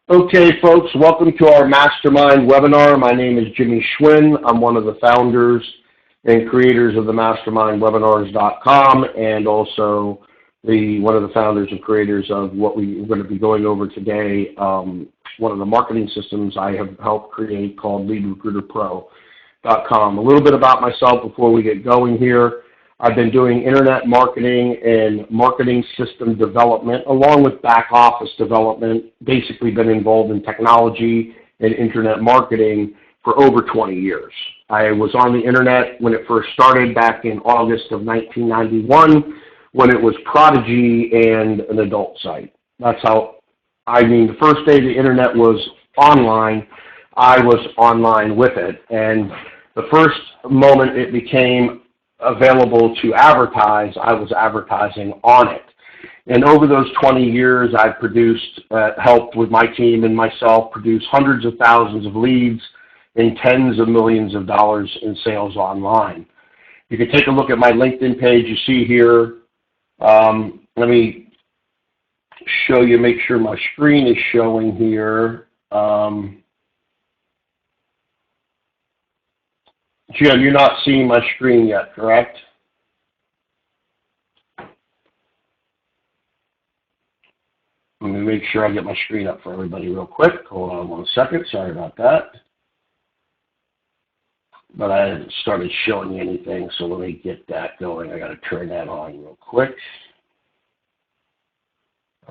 Okay, folks, welcome to our mastermind webinar. My name is Jimmy Schwinn. I'm one of the founders and creators of the mastermindwebinars.com and also one of the founders and creators of what we're going to be going over today, one of the marketing systems I have helped create called 𝗙𝗡𝗟𝗡𝗘.com. A little bit about myself before we get going here. I've been doing internet marketing and marketing system development along with back office development, basically been involved in technology and internet marketing for over 20 years. I was on the internet when it first started back in August of 1991 when it was Prodigy and an adult site. That's how, the first day the internet was online, I was online with it. And the first moment it became available to advertise, I was advertising on it. And over those 20 years, I've produced, helped with my team and myself produce hundreds of thousands of leads and tens of millions of dollars in sales online. You can take a look at my LinkedIn page. You see here, let me show you, make sure my screen is showing here. Jim, you're not seeing my screen yet, correct? Let me make sure I get my screen up for everybody real quick. Hold on one second. Sorry about that. But I haven't started showing you anything, so let me get that going. I got to turn that on real quick.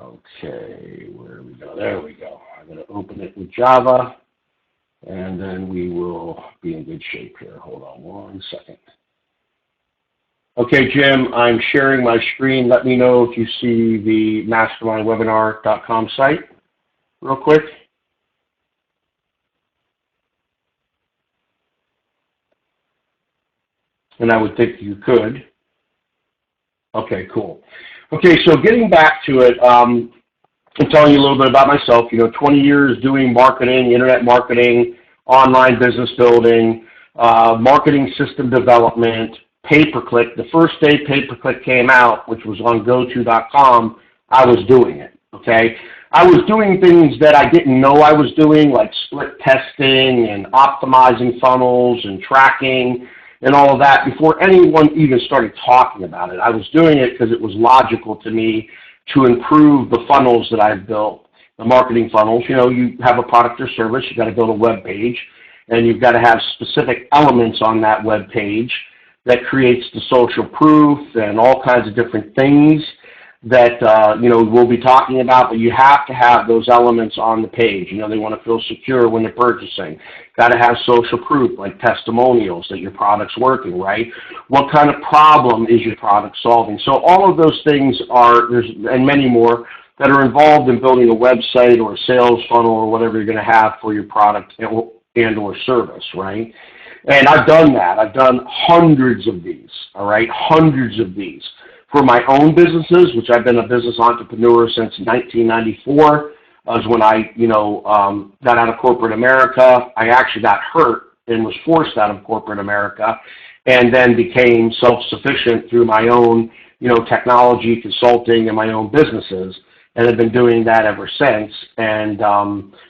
Okay, where do we go? There we go. I'm going to open it with Java. And then we will be in good shape here. Hold on one second. Okay, Jim, I'm sharing my screen. Let me know if you see the mastermindwebinar.com site real quick. And I would think you could. Okay, cool. Okay, so getting back to it, I'm telling you a little bit about myself. 20 years doing marketing, internet marketing, online business building, marketing system development, pay-per-click. The first day pay-per-click came out, which was on GoTo.com, I was doing it, okay? I was doing things that I didn't know I was doing, like split testing and optimizing funnels and tracking and all of that before anyone even started talking about it. I was doing it because it was logical to me to improve the funnels that I've built, the marketing funnels. You have a product or service, you've got to build a web page, and you've got to have specific elements on that web page that creates the social proof and all kinds of different things that we'll be talking about, but you have to have those elements on the page. They want to feel secure when they're purchasing. Got to have social proof, like testimonials that your product's working, right? What kind of problem is your product solving? So all of those things and many more, that are involved in building a website or a sales funnel or whatever you're going to have for your product and or service, right? And I've done that. I've done hundreds of these, all right? Hundreds of these. For my own businesses, which I've been a business entrepreneur since 1994, was when I, got out of corporate America. I actually got hurt and was forced out of corporate America, and then became self-sufficient through my own, technology consulting and my own businesses, and have been doing that ever since. And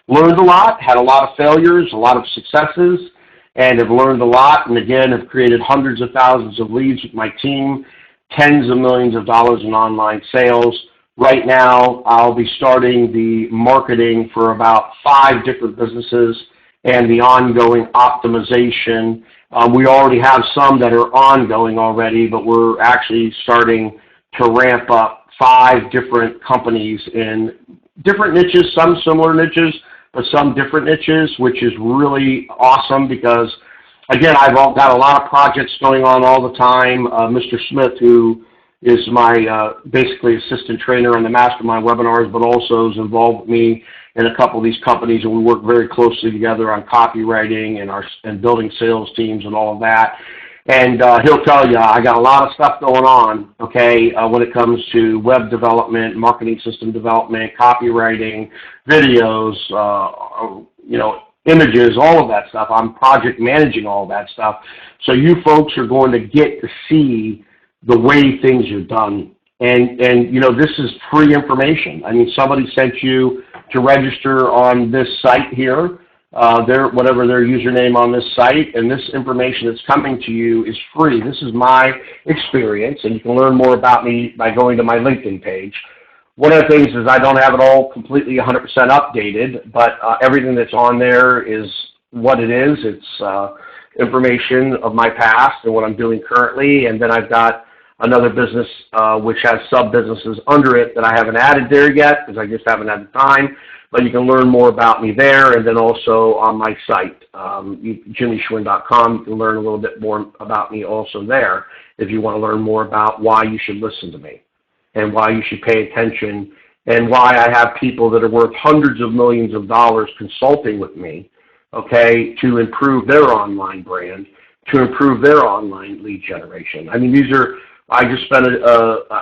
learned a lot, had a lot of failures, a lot of successes, and have learned a lot. And again, have created hundreds of thousands of leads with my team. Tens of millions of dollars in online sales. Right now, I'll be starting the marketing for about 5 different businesses and the ongoing optimization. We already have some that are ongoing already, but we're actually starting to ramp up 5 different companies in different niches, some similar niches, but some different niches, which is really awesome because again, I've got a lot of projects going on all the time. Mr. Smith, who is my basically assistant trainer on the mastermind webinars, but also is involved with me in a couple of these companies, and we work very closely together on copywriting and building sales teams and all of that. And he'll tell you, I got a lot of stuff going on, okay, when it comes to web development, marketing system development, copywriting, videos, images, all of that stuff. I'm project managing all of that stuff. So you folks are going to get to see the way things are done. And this is free information. I mean, somebody sent you to register on this site here, whatever their username on this site, and this information that's coming to you is free. This is my experience, and you can learn more about me by going to my LinkedIn page. One of the things is I don't have it all completely 100% updated, but everything that's on there is what it is. It's information of my past and what I'm doing currently, and then I've got another business which has sub-businesses under it that I haven't added there yet because I just haven't had the time, but you can learn more about me there, and then also on my site, 𝗕𝗨𝗦𝗜𝗡𝗘, you can learn a little bit more about me also there if you want to learn more about why you should listen to me and why you should pay attention and why I have people that are worth hundreds of millions of dollars consulting with me, okay, to improve their online brand, to improve their online lead generation. I mean, I just spent an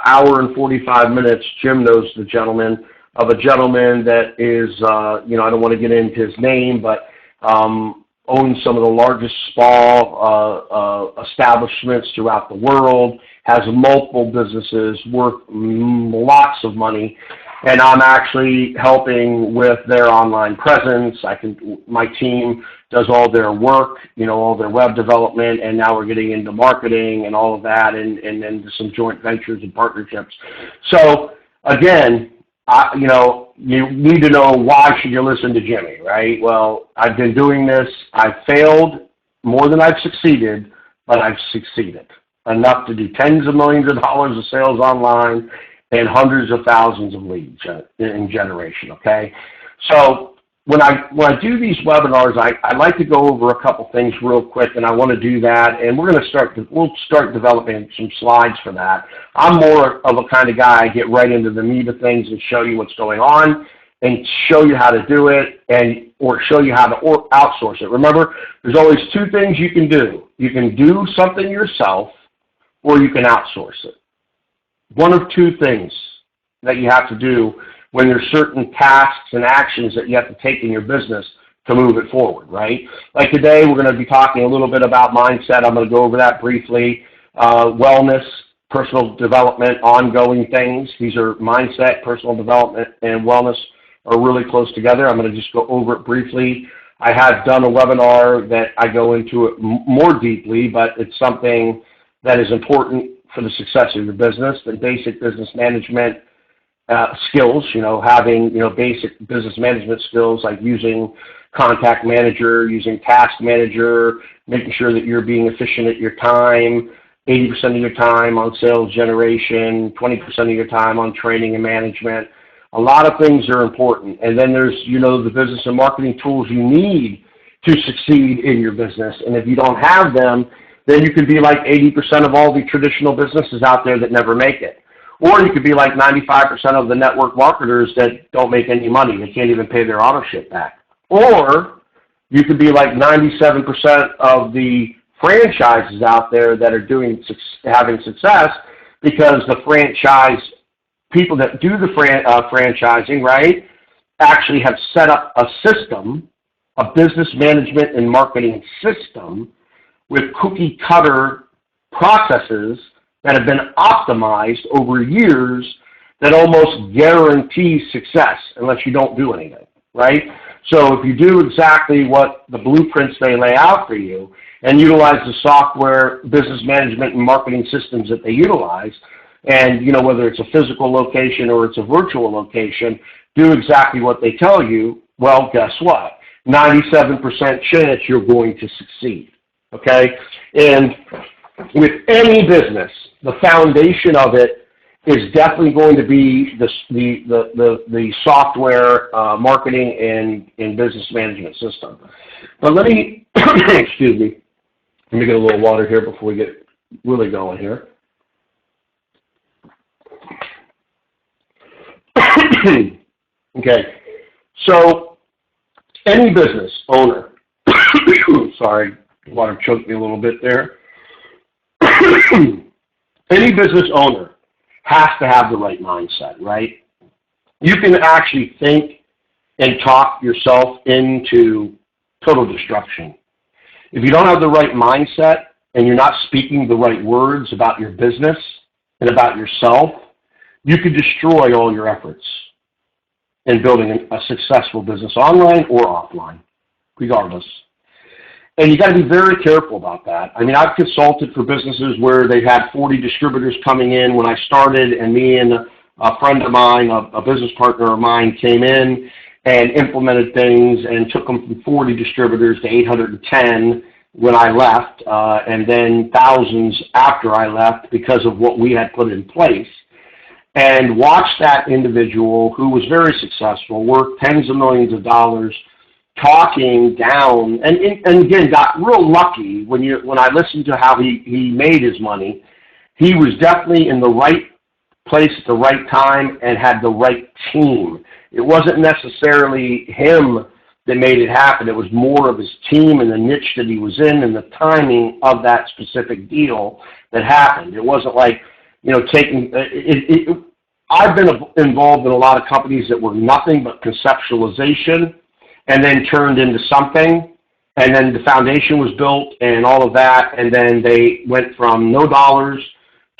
hour and 45 minutes, Jim knows the gentleman, of a gentleman that is, I don't want to get into his name, but owns some of the largest spa establishments throughout the world, has multiple businesses worth lots of money, and I'm actually helping with their online presence. My team does all their work, all their web development, and now we're getting into marketing and all of that, and then some joint ventures and partnerships. So again, you need to know why should you listen to Jimmy, right? Well, I've been doing this. I've failed more than I've succeeded, but I've succeeded enough to do tens of millions of dollars of sales online and hundreds of thousands of leads in generation, okay? So when I do these webinars, I like to go over a couple things real quick, and I want to do that, and we'll start developing some slides for that. I'm more of a kind of guy, I get right into the meat of things and show you what's going on and show you how to do it or show you how to outsource it. Remember, there's always two things you can do. You can do something yourself or you can outsource it. One of two things that you have to do when there's certain tasks and actions that you have to take in your business to move it forward, right? Like today, we're going to be talking a little bit about mindset. I'm going to go over that briefly. Wellness, personal development, ongoing things. These are mindset, personal development, and wellness are really close together. I'm going to just go over it briefly. I have done a webinar that I go into it more deeply, but it's something that is important for the success of your business, the basic business management skills, having, basic business management skills like using contact manager, using task manager, making sure that you're being efficient at your time, 80% of your time on sales generation, 20% of your time on training and management. A lot of things are important. And then there's, the business and marketing tools you need to succeed in your business. And if you don't have them, then you could be like 80% of all the traditional businesses out there that never make it. Or you could be like 95% of the network marketers that don't make any money. They can't even pay their auto ship back. Or you could be like 97% of the franchises out there that are having success because the franchise people that do the franchising, right, actually have set up a system, a business management and marketing system with cookie cutter processes that have been optimized over years that almost guarantee success unless you don't do anything, right? So if you do exactly what the blueprints they lay out for you and utilize the software, business management, and marketing systems that they utilize, and whether it's a physical location or it's a virtual location, do exactly what they tell you, well, guess what? 97% chance you're going to succeed, okay? And with any business, the foundation of it is definitely going to be the software marketing and business management system. But let me, excuse me, let me get a little water here before we get really going here. Okay, so any business owner, sorry, water choked me a little bit there. Any business owner has to have the right mindset, right? You can actually think and talk yourself into total destruction. If you don't have the right mindset and you're not speaking the right words about your business and about yourself, you could destroy all your efforts. in building a successful business online or offline, regardless. And you got to be very careful about that. I mean, I've consulted for businesses where they had 40 distributors coming in when I started, and me and a friend of mine, a business partner of mine, came in and implemented things and took them from 40 distributors to 810 when I left, and then thousands after I left because of what we had put in place. And watched that individual who was very successful, worked tens of millions of dollars, talking down, and again, got real lucky when I listened to how he made his money. He was definitely in the right place at the right time and had the right team. It wasn't necessarily him that made it happen. It was more of his team and the niche that he was in and the timing of that specific deal that happened. It wasn't like, taking I've been involved in a lot of companies that were nothing but conceptualization and then turned into something, and then the foundation was built and all of that, and then they went from no dollars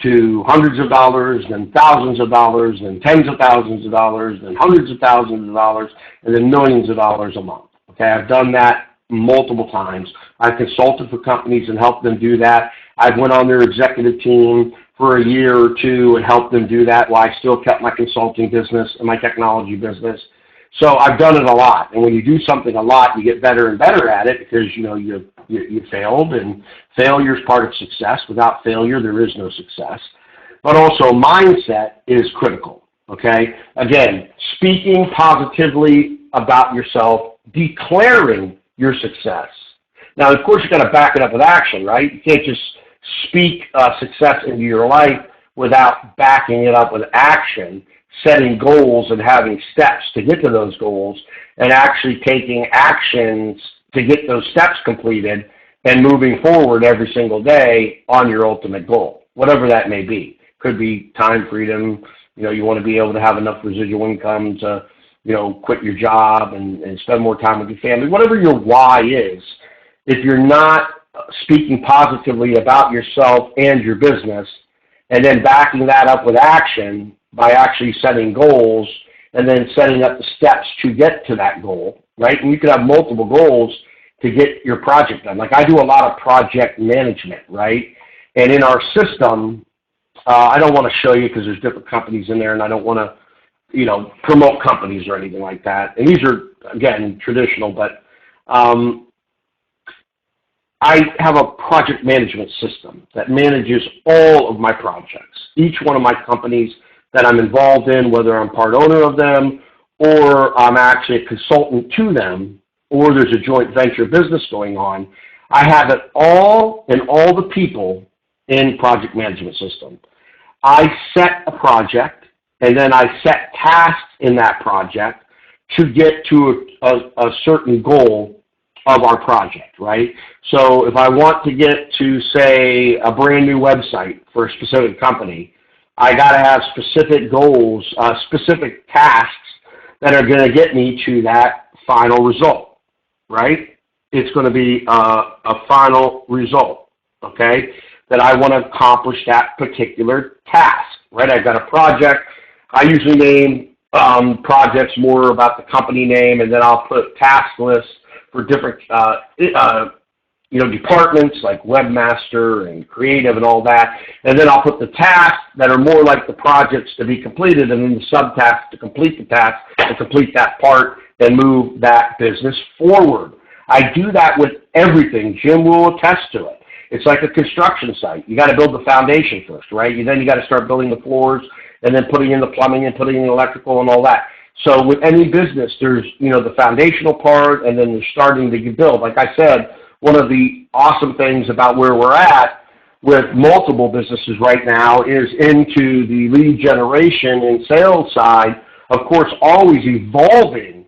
to hundreds of dollars, then thousands of dollars, then tens of thousands of dollars, then hundreds of thousands of dollars, and then millions of dollars a month. Okay, I've done that multiple times. I've consulted for companies and helped them do that. I've went on their executive team for a year or two and helped them do that while I still kept my consulting business and my technology business. So I've done it a lot. And when you do something a lot, you get better and better at it because, you failed, and failure is part of success. Without failure, there is no success. But also mindset is critical, okay? Again, speaking positively about yourself, declaring your success. Now, of course, you've got to back it up with action, right? You can't just speak success into your life without backing it up with action, setting goals and having steps to get to those goals, and actually taking actions to get those steps completed and moving forward every single day on your ultimate goal, whatever that may be. Could be time freedom. You want to be able to have enough residual income to, quit your job and spend more time with your family. Whatever your why is, if you're not speaking positively about yourself and your business, and then backing that up with action by actually setting goals and then setting up the steps to get to that goal, right? And you could have multiple goals to get your project done. Like I do a lot of project management, right? And in our system, I don't want to show you because there's different companies in there, and I don't want to, promote companies or anything like that. And these are, again, traditional, but I have a project management system that manages all of my projects. Each one of my companies that I'm involved in, whether I'm part owner of them or I'm actually a consultant to them, or there's a joint venture business going on, I have it all and all the people in project management system. I set a project, and then I set tasks in that project to get to a certain goal of our project, right? So if I want to get to, say, a brand new website for a specific company, I got to have specific goals, specific tasks that are going to get me to that final result, right? It's going to be a final result, okay, that I want to accomplish that particular task, right? I've got a project. I usually name projects more about the company name, and then I'll put task lists for different departments like webmaster and creative and all that, and then I'll put the tasks that are more like the projects to be completed, and then the subtasks to complete the task and complete that part and move that business forward. I do that with everything. Jim will attest to it. It's like a construction site. You got to build the foundation first, right? Then you got to start building the floors, and then putting in the plumbing and putting in the electrical and all that. So with any business, there's the foundational part, and then there's starting to build. Like I said, one of the awesome things about where we're at with multiple businesses right now is into the lead generation and sales side, of course, always evolving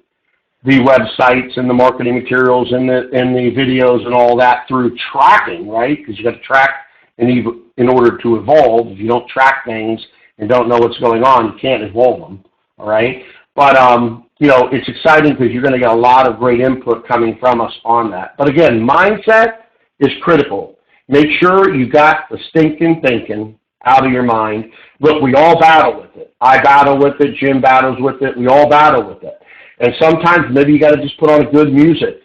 the websites and the marketing materials and the videos and all that through tracking, right? Because you got to track in order to evolve. If you don't track things and don't know what's going on, you can't evolve them, all right? But, it's exciting because you're going to get a lot of great input coming from us on that. But again, mindset is critical. Make sure you got the stinking thinking out of your mind. Look, we all battle with it. I battle with it. Jim battles with it. We all battle with it. And sometimes maybe you got to just put on good music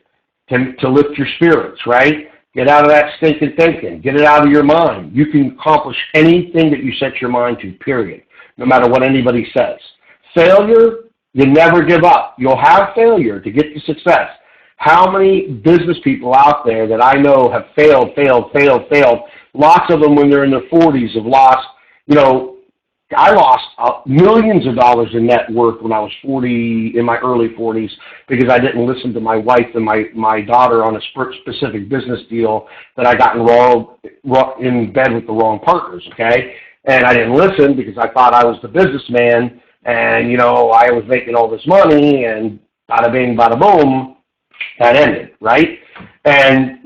to lift your spirits, right? Get out of that stinking thinking. Get it out of your mind. You can accomplish anything that you set your mind to, period, no matter what anybody says. Failure, you never give up. You'll have failure to get to success. How many business people out there that I know have failed? Lots of them when they're in their 40s have lost, I lost millions of dollars in net worth when I was in my early 40s, because I didn't listen to my wife and my daughter on a specific business deal that I got in bed with the wrong partners, okay? And I didn't listen because I thought I was the businessman, and, I was making all this money, and bada bing, bada boom, that ended, right? And,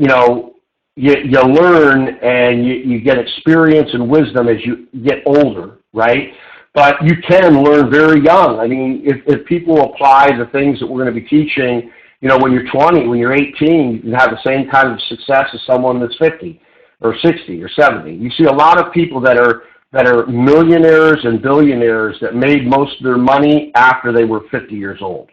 you learn and you get experience and wisdom as you get older, right? But you can learn very young. I mean, if people apply the things that we're going to be teaching, when you're 20, when you're 18, you can have the same kind of success as someone that's 50 or 60 or 70. You see a lot of people that are millionaires and billionaires that made most of their money after they were 50 years old,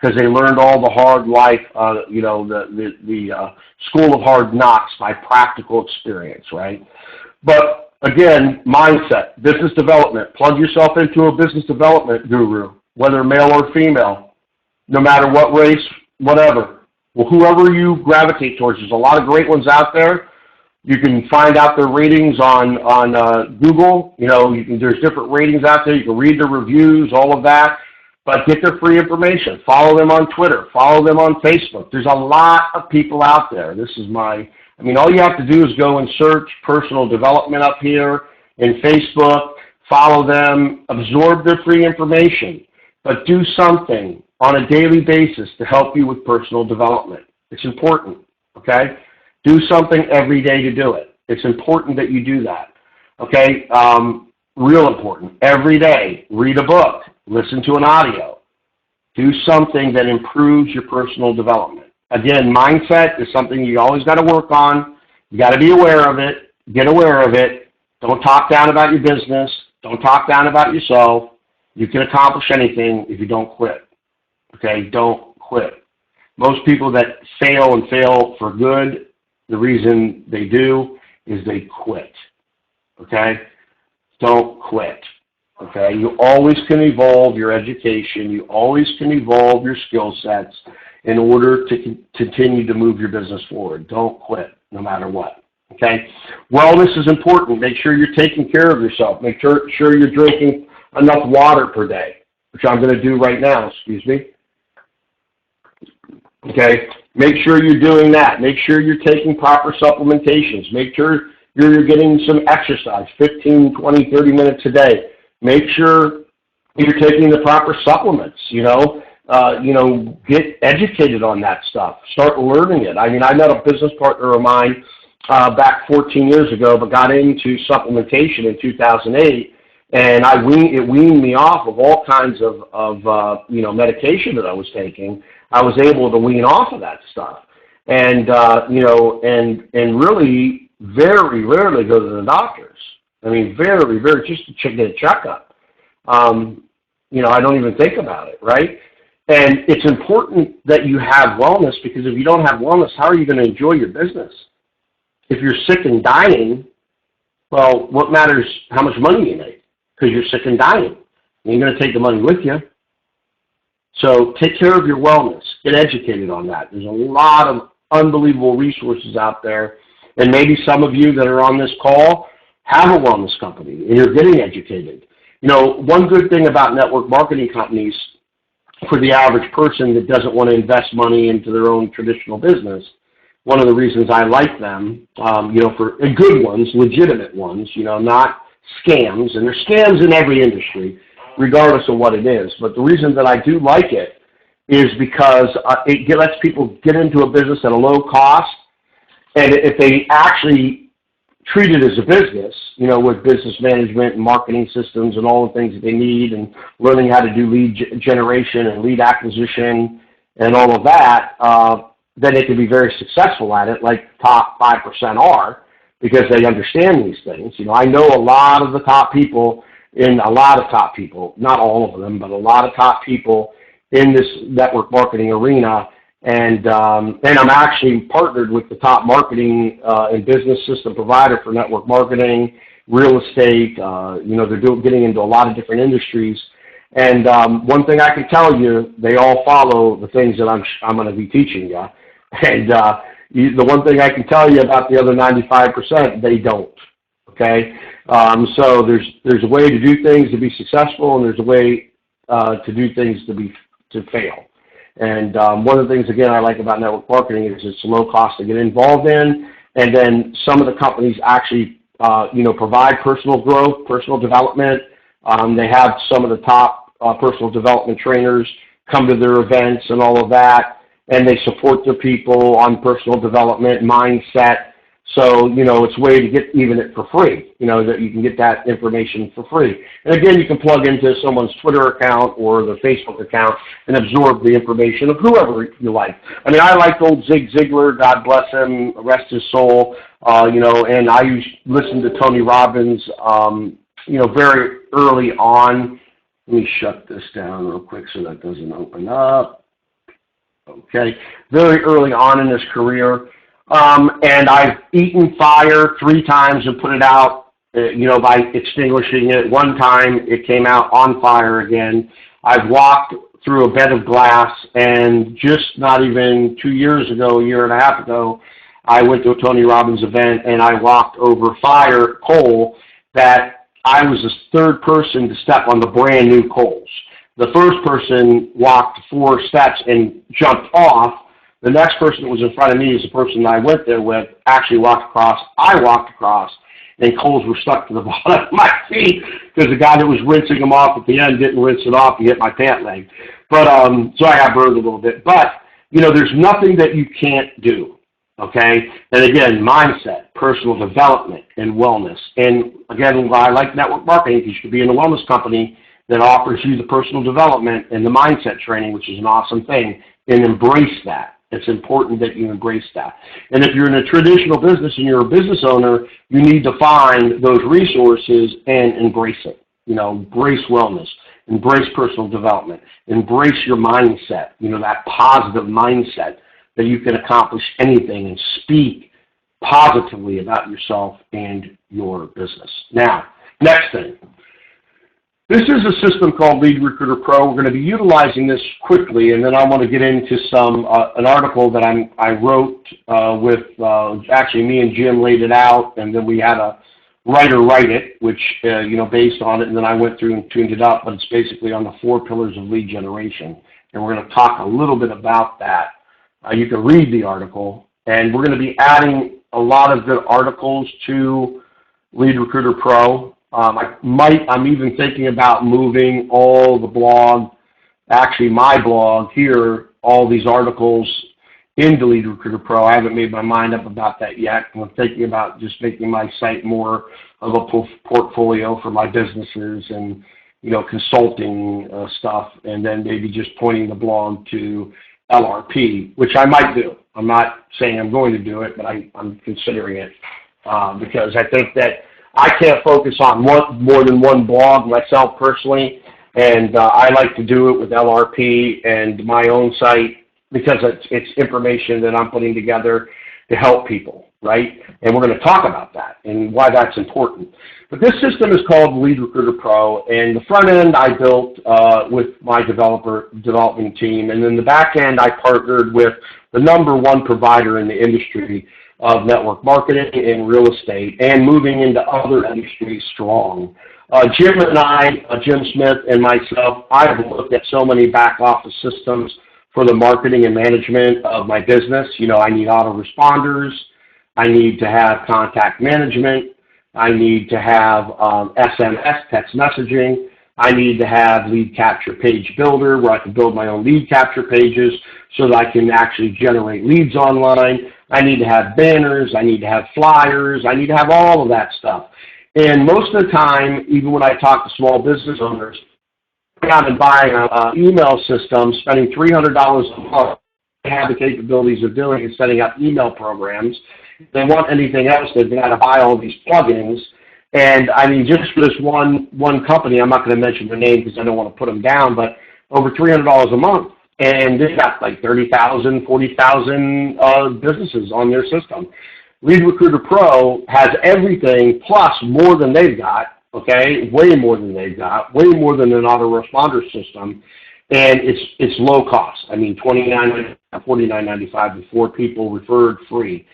because they learned all the hard life, the school of hard knocks by practical experience, right? But again, mindset, business development. Plug yourself into a business development guru, whether male or female, no matter what race, whatever. Well, whoever you gravitate towards, there's a lot of great ones out there. You can find out their ratings on Google. There's different ratings out there. You can read the reviews, all of that. But get their free information. Follow them on Twitter. Follow them on Facebook. There's a lot of people out there. All you have to do is go and search personal development up here in Facebook, follow them, absorb their free information, but do something on a daily basis to help you with personal development. It's important, okay? Do something every day to do it. It's important that you do that, okay? Real important. Every day, read a book. Listen to an audio. Do something that improves your personal development. Again, mindset is something you always got to work on. You got to be aware of it. Get aware of it. Don't talk down about your business. Don't talk down about yourself. You can accomplish anything if you don't quit. Okay? Don't quit. Most people that fail and fail for good, the reason they do is they quit. Okay? Don't quit. Okay, you always can evolve your education. You always can evolve your skill sets in order to continue to move your business forward. Don't quit, no matter what. Okay, wellness is important. Make sure you're taking care of yourself. Make sure you're drinking enough water per day, which I'm going to do right now. Excuse me. Okay, make sure you're doing that. Make sure you're taking proper supplementations. Make sure you're getting some exercise, 15, 20, 30 minutes a day. Make sure you're taking the proper supplements, get educated on that stuff. Start learning it. I met a business partner of mine back 14 years ago, but got into supplementation in 2008, and it weaned me off of all kinds of medication that I was taking. I was able to wean off of that stuff, and really very rarely go to the doctors. Very, very, just to get a checkup. I don't even think about it, right? And it's important that you have wellness, because if you don't have wellness, how are you going to enjoy your business? If you're sick and dying, well, what matters how much money you make? Because you're sick and dying. You're going to take the money with you. So take care of your wellness. Get educated on that. There's a lot of unbelievable resources out there. And maybe some of you that are on this call have a wellness company, and you're getting educated. One good thing about network marketing companies for the average person that doesn't want to invest money into their own traditional business, one of the reasons I like them, for good ones, legitimate ones, not scams, and there's scams in every industry, regardless of what it is. But the reason that I do like it is because it lets people get into a business at a low cost, and if they actually treat it as a business, with business management and marketing systems and all the things that they need, and learning how to do lead generation and lead acquisition and all of that, then they can be very successful at it, like top 5% are. because they understand these things. You know, I know a lot of the top people not all of them, but a lot of top people in this network marketing arena. And I'm actually partnered with the top marketing and business system provider for network marketing, real estate. You know, they're getting into a lot of different industries. And one thing I can tell you, they all follow the things that I'm going to be teaching you. And the one thing I can tell you about the other 95%, they don't. Okay, so there's a way to do things to be successful, and there's a way to do things to fail. And one of the things, again, I like about network marketing is it's low cost to get involved in, and then some of the companies actually, you know, provide personal growth, personal development. They have some of the top personal development trainers come to their events and all of that, and they support their people on personal development, mindset. So, you know, it's a way to get even it for free, you know, that you can get that information for free. And again, you can plug into someone's Twitter account or their Facebook account and absorb the information of whoever you like. I mean, I liked old 𝗙𝗥𝗘𝗘𝗓, God bless him, rest his soul, you know, and I listened to Tony Robbins, you know, very early on. Let me shut this down real quick so that doesn't open up. Okay, very early on in his career. And I've eaten fire 3 times and put it out, you know, by extinguishing it. One time it came out on fire again. I've walked through a bed of glass, and just not even 2 years ago, a year and a half ago, I went to a Tony Robbins event and I walked over coal that I was the 3rd person to step on the brand new coals. The first person walked 4 steps and jumped off. The next person that was in front of me is the person that I went there with, actually walked across. I walked across, and coals were stuck to the bottom of my feet because the guy that was rinsing them off at the end didn't rinse it off. He hit my pant leg. But so I got burned a little bit. But, you know, there's nothing that you can't do, okay? And again, mindset, personal development, and wellness. And again, why I like network marketing, because you could be in a wellness company that offers you the personal development and the mindset training, which is an awesome thing, and embrace that. It's important that you embrace that. And if you're in a traditional business and you're a business owner, you need to find those resources and embrace it. You know, embrace wellness, embrace personal development, embrace your mindset, you know, that positive mindset that you can accomplish anything and speak positively about yourself and your business. Now, next thing. This is a system called Lead Recruiter Pro. We're going to be utilizing this quickly, and then I want to get into an article that I wrote with, actually me and Jim laid it out, and then we had a writer write it, which, you know, based on it, and then I went through and tuned it up, but it's basically on the 4 pillars of lead generation, and we're going to talk a little bit about that. You can read the article, and we're going to be adding a lot of good articles to Lead Recruiter Pro. I'm even thinking about moving all the blog, actually my blog here, all these articles into Lead Recruiter Pro. I haven't made my mind up about that yet. I'm thinking about just making my site more of a portfolio for my businesses and, you know, consulting stuff, and then maybe just pointing the blog to LRP, which I might do. I'm not saying I'm going to do it, but I'm considering it because I think that I can't focus on more than one blog myself personally, and I like to do it with LRP and my own site because it's information that I'm putting together to help people, right? And we're going to talk about that and why that's important. But this system is called Lead Recruiter Pro, and the front end I built with my development team, and then the back end I partnered with the #1 provider in the industry of network marketing and real estate, and moving into other industries strong. Jim and I, Jim Smith and myself, I've looked at so many back office systems for the marketing and management of my business. You know, I need autoresponders, I need to have contact management, I need to have SMS, text messaging, I need to have lead capture page builder where I can build my own lead capture pages so that I can actually generate leads online. I need to have banners, I need to have flyers, I need to have all of that stuff. And most of the time, even when I talk to small business owners, I'm and buying an email system, spending $300 a month, I have the capabilities of doing is setting up email programs. If they want anything else, they've got to buy all these plugins. And I mean, just for this one company, I'm not going to mention the name because I don't want to put them down, but over $300 a month. And they've got like 30,000, 40,000 businesses on their system. Lead Recruiter Pro has everything plus more than they've got, okay? Way more than they've got, way more than an autoresponder system. And it's low cost. I mean, $29.99, $49.95 with 4 people referred, free.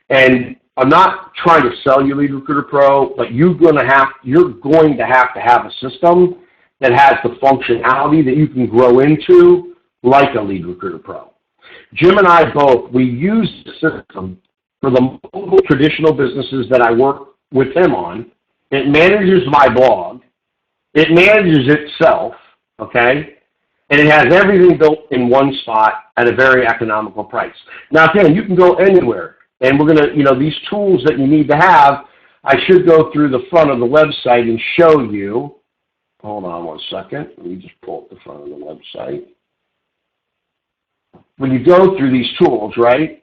And I'm not trying to sell you Lead Recruiter Pro, but you're going to have to have a system that has the functionality that you can grow into, like a Lead Recruiter Pro. Jim and I both, we use the system for the mobile traditional businesses that I work with them on. It manages my blog. It manages itself, okay? And it has everything built in one spot at a very economical price. Now, again, you can go anywhere. And we're going to, these tools that you need to have, I should go through the front of the website and show you. Hold on one second. Let me just pull up the front of the website. When you go through these tools, right?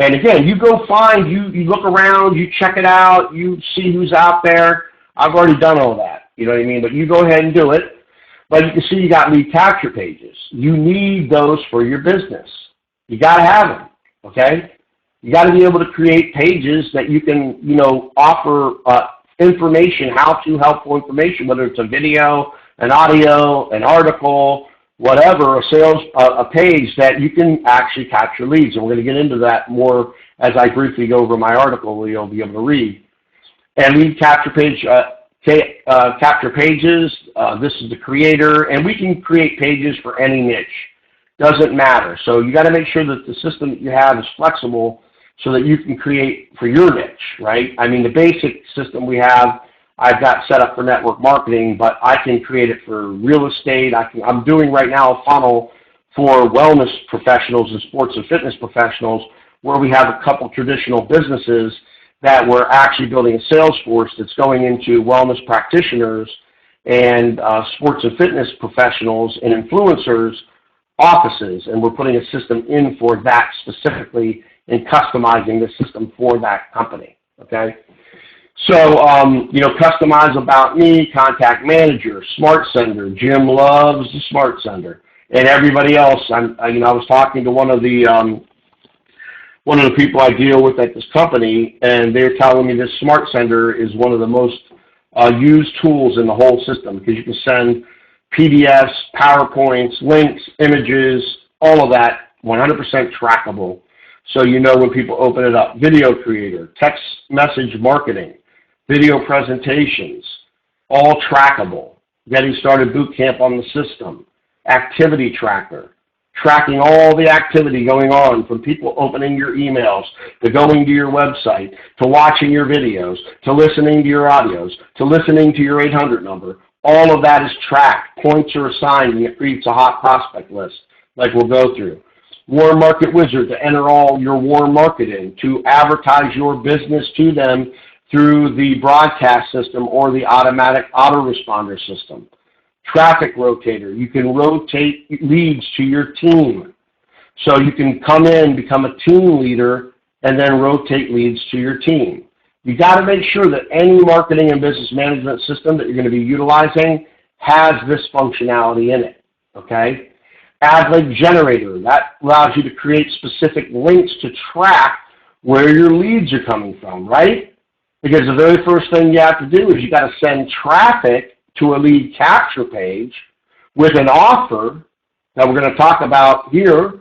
And again, you go find, you look around, you check it out, you see who's out there. I've already done all that, you know what I mean? But you go ahead and do it. But you can see you got lead capture pages. You need those for your business. You got to have them, okay? You got to be able to create pages that you can, offer information, helpful information, whether it's a video, an audio, an article, whatever, a page that you can actually capture leads. And we're going to get into that more as I briefly go over my article you'll be able to read. And lead capture page, capture pages, this is the creator, and we can create pages for any niche. Doesn't matter. So you got to make sure that the system that you have is flexible so that you can create for your niche, right? I mean, the basic system we have, I've got set up for network marketing, but I can create it for real estate. I'm doing right now a funnel for wellness professionals and sports and fitness professionals where we have a couple traditional businesses that we're actually building a sales force that's going into wellness practitioners and sports and fitness professionals and influencers offices, and we're putting a system in for that specifically and customizing the system for that company, okay? So, customize about me, contact manager, smart sender. Jim loves the smart sender, and everybody else. I was talking to one of the people I deal with at this company, and they're telling me this smart sender is one of the most used tools in the whole system because you can send PDFs, PowerPoints, links, images, all of that, 100% trackable. So you know when people open it up. Video creator, text message marketing, video presentations, all trackable. Getting started boot camp on the system. Activity tracker, tracking all the activity going on from people opening your emails, to going to your website, to watching your videos, to listening to your audios, to listening to your 800 number. All of that is tracked. Points are assigned, and it creates a hot prospect list like we'll go through. Warm Market Wizard to enter all your warm market in, to advertise your business to them through the broadcast system or the automatic autoresponder system. Traffic Rotator, you can rotate leads to your team. So you can come in, become a team leader, and then rotate leads to your team. You got to make sure that any marketing and business management system that you're going to be utilizing has this functionality in it, okay? Ad link generator, that allows you to create specific links to track where your leads are coming from, right? Because the very first thing you have to do is you got to send traffic to a lead capture page with an offer that we're going to talk about here,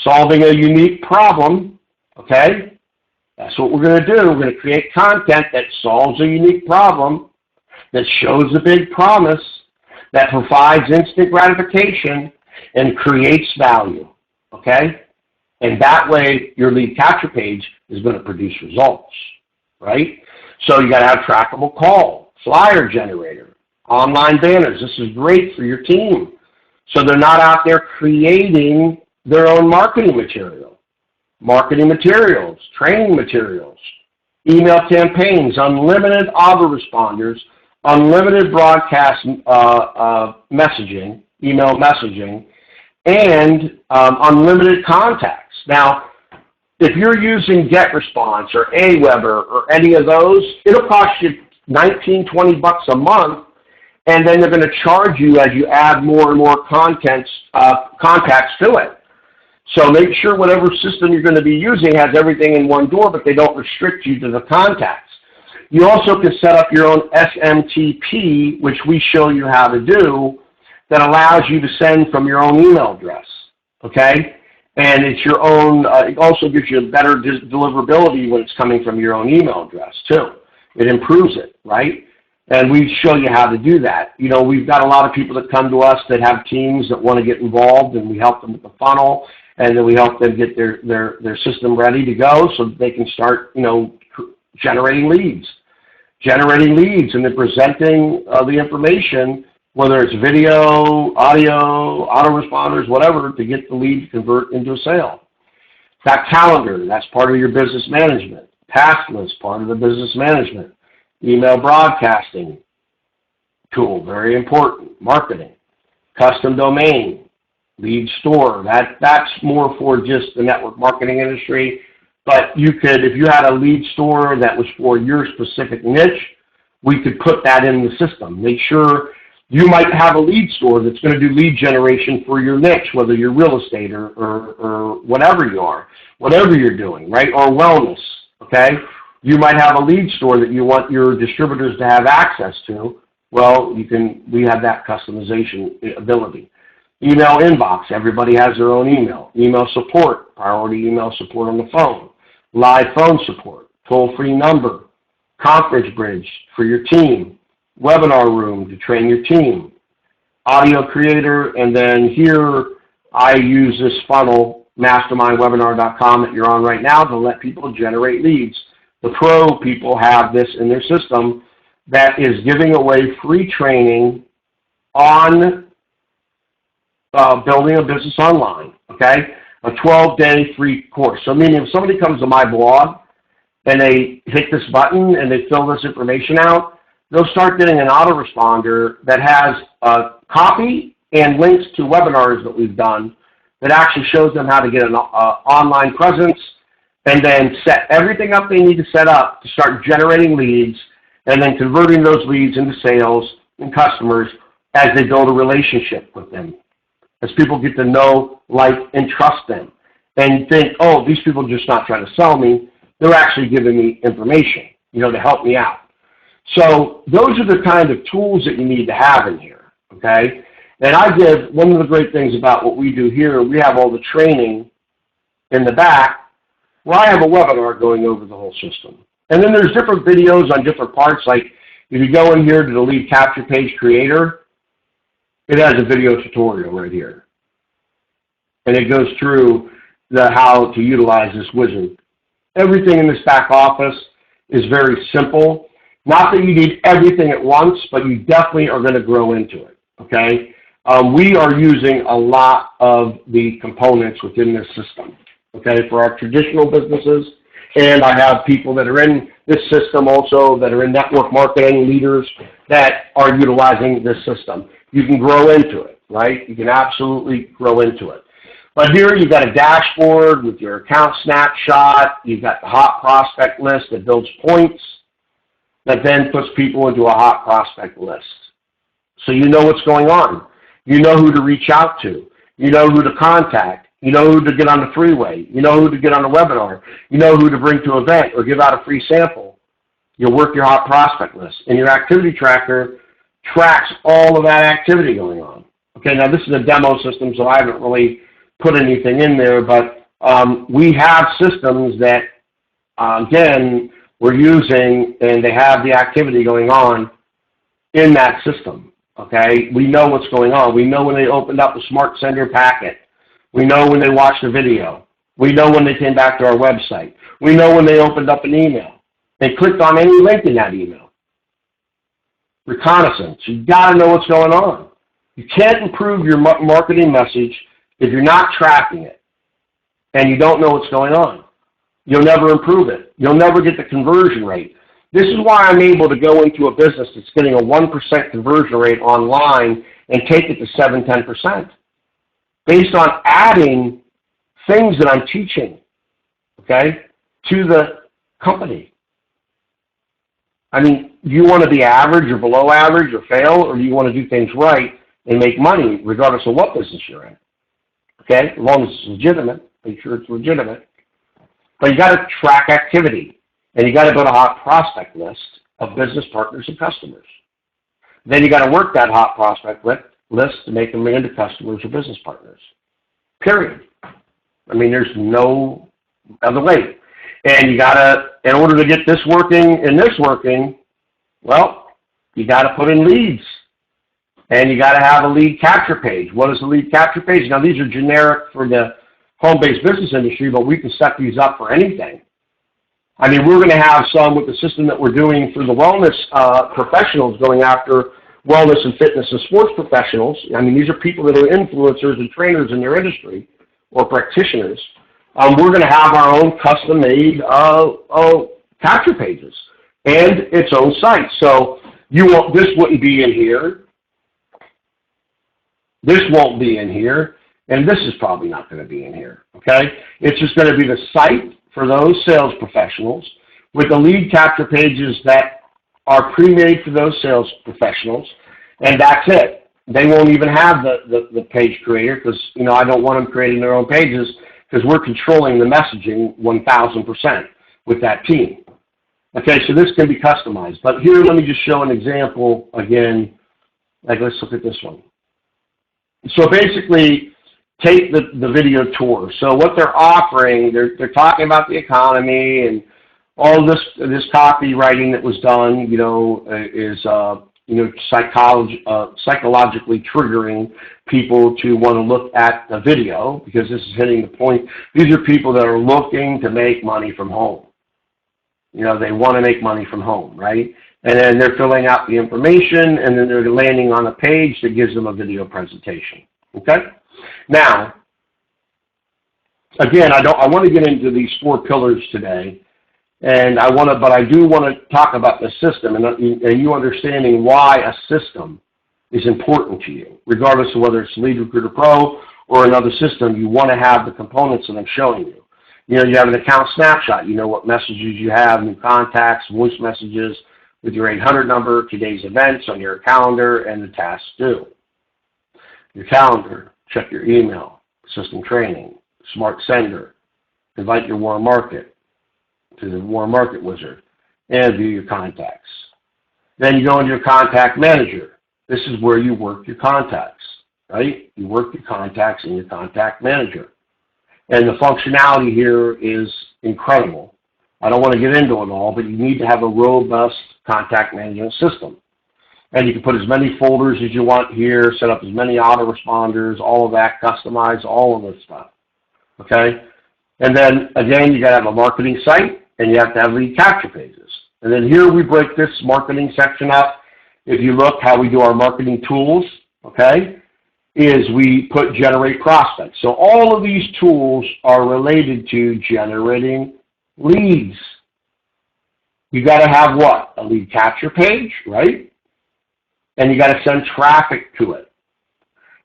solving a unique problem, okay? That's what we're going to do. We're going to create content that solves a unique problem, that shows a big promise, that provides instant gratification, and creates value, okay? And that way, your lead capture page is going to produce results, right? So you got to have trackable call, flyer generator, online banners. This is great for your team. So they're not out there creating their own marketing materials, training materials, email campaigns, unlimited autoresponders, unlimited broadcast messaging, email messaging, and unlimited contacts. Now, if you're using GetResponse or Aweber or any of those, it'll cost you $19, $20 a month, and then they're going to charge you as you add more and more contacts to it. So make sure whatever system you're going to be using has everything in one door, but they don't restrict you to the contacts. You also can set up your own SMTP, which we show you how to do, that allows you to send from your own email address, okay? And it's your own, it also gives you a better deliverability when it's coming from your own email address, too. It improves it, right? And we show you how to do that. You know, we've got a lot of people that come to us that have teams that want to get involved, and we help them with the funnel, and then we help them get their system ready to go so that they can start, you know, generating leads, and then presenting the information, whether it's video, audio, autoresponders, whatever, to get the lead to convert into a sale. That calendar, that's part of your business management. Task list, part of the business management. Email broadcasting tool, very important. Marketing. Custom domain. Lead store. That's more for just the network marketing industry. But you could, if you had a lead store that was for your specific niche, we could put that in the system. Make sure you might have a lead store that's going to do lead generation for your niche, whether you're real estate or whatever you are, whatever you're doing, right? Or wellness, okay? You might have a lead store that you want your distributors to have access to. Well, we have that customization ability. Email inbox, everybody has their own email. Email support, priority email support on the phone. Live phone support, toll-free number, conference bridge for your team, webinar room to train your team, audio creator, and then here I use this funnel, mastermindwebinar.com, that you're on right now, to let people generate leads. The pro people have this in their system that is giving away free training on building a business online, okay? A 12-day free course. So meaning if somebody comes to my blog and they hit this button and they fill this information out, they'll start getting an autoresponder that has a copy and links to webinars that we've done that actually shows them how to get an online presence and then set everything up they need to set up to start generating leads and then converting those leads into sales and customers as they build a relationship with them. As people get to know, like, and trust them and think, oh, these people are just not trying to sell me. They're actually giving me information, you know, to help me out. So those are the kind of tools that you need to have in here, okay? And one of the great things about what we do here, we have all the training in the back where I have a webinar going over the whole system. And then there's different videos on different parts, like if you go in here to the lead capture page creator, it has a video tutorial right here. And it goes through how to utilize this wizard. Everything in this back office is very simple. Not that you need everything at once, but you definitely are going to grow into it, okay? We are using a lot of the components within this system, okay, for our traditional businesses. And I have people that are in this system also that are in network marketing leaders that are utilizing this system. You can grow into it, right? You can absolutely grow into it. But here you've got a dashboard with your account snapshot. You've got the hot prospect list that builds points that then puts people into a hot prospect list. So you know what's going on. You know who to reach out to. You know who to contact. You know who to get on the freeway. You know who to get on a webinar. You know who to bring to an event or give out a free sample. You'll work your hot prospect list. And your activity tracker tracks all of that activity going on. Okay, now this is a demo system, so I haven't really put anything in there, but we have systems that, again, we're using, and they have the activity going on in that system, okay? We know what's going on. We know when they opened up a Smart Sender packet. We know when they watched a video. We know when they came back to our website. We know when they opened up an email and clicked on any link in that email. Reconnaissance. You've got to know what's going on. You can't improve your marketing message if you're not tracking it and you don't know what's going on. You'll never improve it. You'll never get the conversion rate. This is why I'm able to go into a business that's getting a 1% conversion rate online and take it to 7-10%. Based on adding things that I'm teaching, okay, to the company. I mean, do you want to be average or below average or fail, or do you want to do things right and make money regardless of what business you're in? Okay, as long as it's legitimate, make sure it's legitimate. But you got to track activity, and you got to build a hot prospect list of business partners and customers. Then you got to work that hot prospect list to make them into customers or business partners. Period. I mean, there's no other way. And you got to, in order to get this working and this working, well, you got to put in leads. And you got to have a lead capture page. What is a lead capture page? Now, these are generic for the home-based business industry, but we can set these up for anything. I mean, we're going to have some with the system that we're doing for the wellness professionals going after wellness and fitness and sports professionals. I mean, these are people that are influencers and trainers in their industry or practitioners. We're going to have our own custom-made capture pages and its own site. So this wouldn't be in here. This won't be in here. And this is probably not going to be in here, okay? It's just going to be the site for those sales professionals with the lead capture pages that are pre-made for those sales professionals, and that's it. They won't even have the page creator because, you know, I don't want them creating their own pages because we're controlling the messaging 1,000% with that team. Okay, so this can be customized. But here, let me just show an example again. Like, let's look at this one. So basically, take the video tour. So what they're offering, they're talking about the economy and all this copywriting that was done, you know, is psychologically triggering people to want to look at the video because this is hitting the point. These are people that are looking to make money from home. You know, they want to make money from home, right? And then they're filling out the information, and then they're landing on a page that gives them a video presentation. Okay? Now, again, I want to get into these 4 pillars today, but I do want to talk about the system and you understanding why a system is important to you, regardless of whether it's Lead Recruiter Pro or another system. You want to have the components that I'm showing you. You know, you have an account snapshot. You know what messages you have, new contacts, voice messages with your 800 number, today's events on your calendar, and the tasks due. Your calendar, check your email, system training, smart sender, invite your warm market to the warm market wizard, and view your contacts. Then you go into your contact manager. This is where you work your contacts, right? You work your contacts in your contact manager. And the functionality here is incredible. I don't want to get into it all, but you need to have a robust contact management system. And you can put as many folders as you want here, set up as many autoresponders, all of that, customize all of this stuff, okay? And then, again, you got to have a marketing site, and you have to have lead capture pages. And then here we break this marketing section up. If you look how we do our marketing tools, okay, is we put generate prospects. So all of these tools are related to generating leads. You got to have what? A lead capture page, right? And you got to send traffic to it.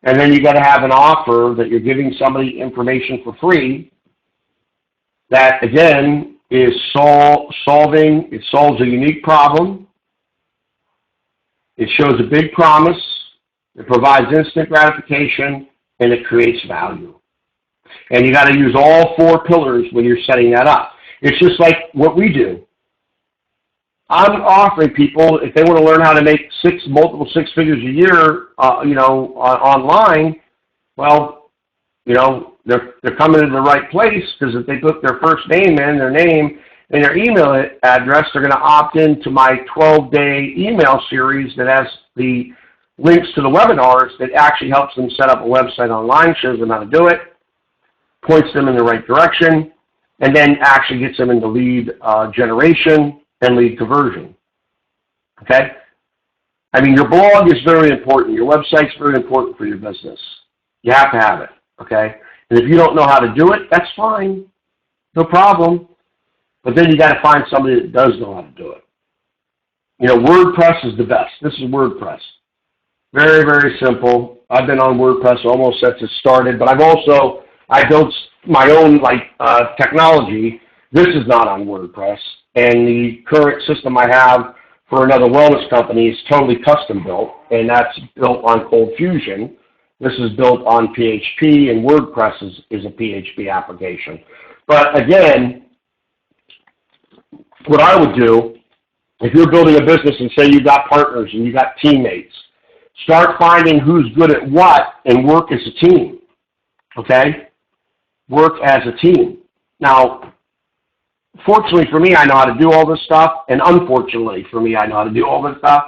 And then you got to have an offer that you're giving somebody information for free that, again, is solves a unique problem. It shows a big promise. It provides instant gratification, and it creates value. And you got to use all 4 pillars when you're setting that up. It's just like what we do. I'm offering people, if they want to learn how to make multiple six figures a year, online, well, you know, they're coming to the right place because if they put their first name in, their name, and their email address, they're going to opt into my 12-day email series that has the links to the webinars that actually helps them set up a website online, shows them how to do it, points them in the right direction, and then actually gets them into lead generation and lead conversion, okay? I mean, your blog is very important. Your website's very important for your business. You have to have it, okay? And if you don't know how to do it, that's fine. No problem. But then you got to find somebody that does know how to do it. You know, WordPress is the best. This is WordPress. Very, very simple. I've been on WordPress almost since it started, but I built my own technology This is not on WordPress, and the current system I have for another wellness company is totally custom built, and that's built on Cold Fusion. This is built on PHP, and WordPress is a PHP application. But again, what I would do, if you're building a business and say you've got partners and you've got teammates, start finding who's good at what and work as a team, okay? Work as a team. Now, fortunately for me, I know how to do all this stuff, and unfortunately for me, I know how to do all this stuff,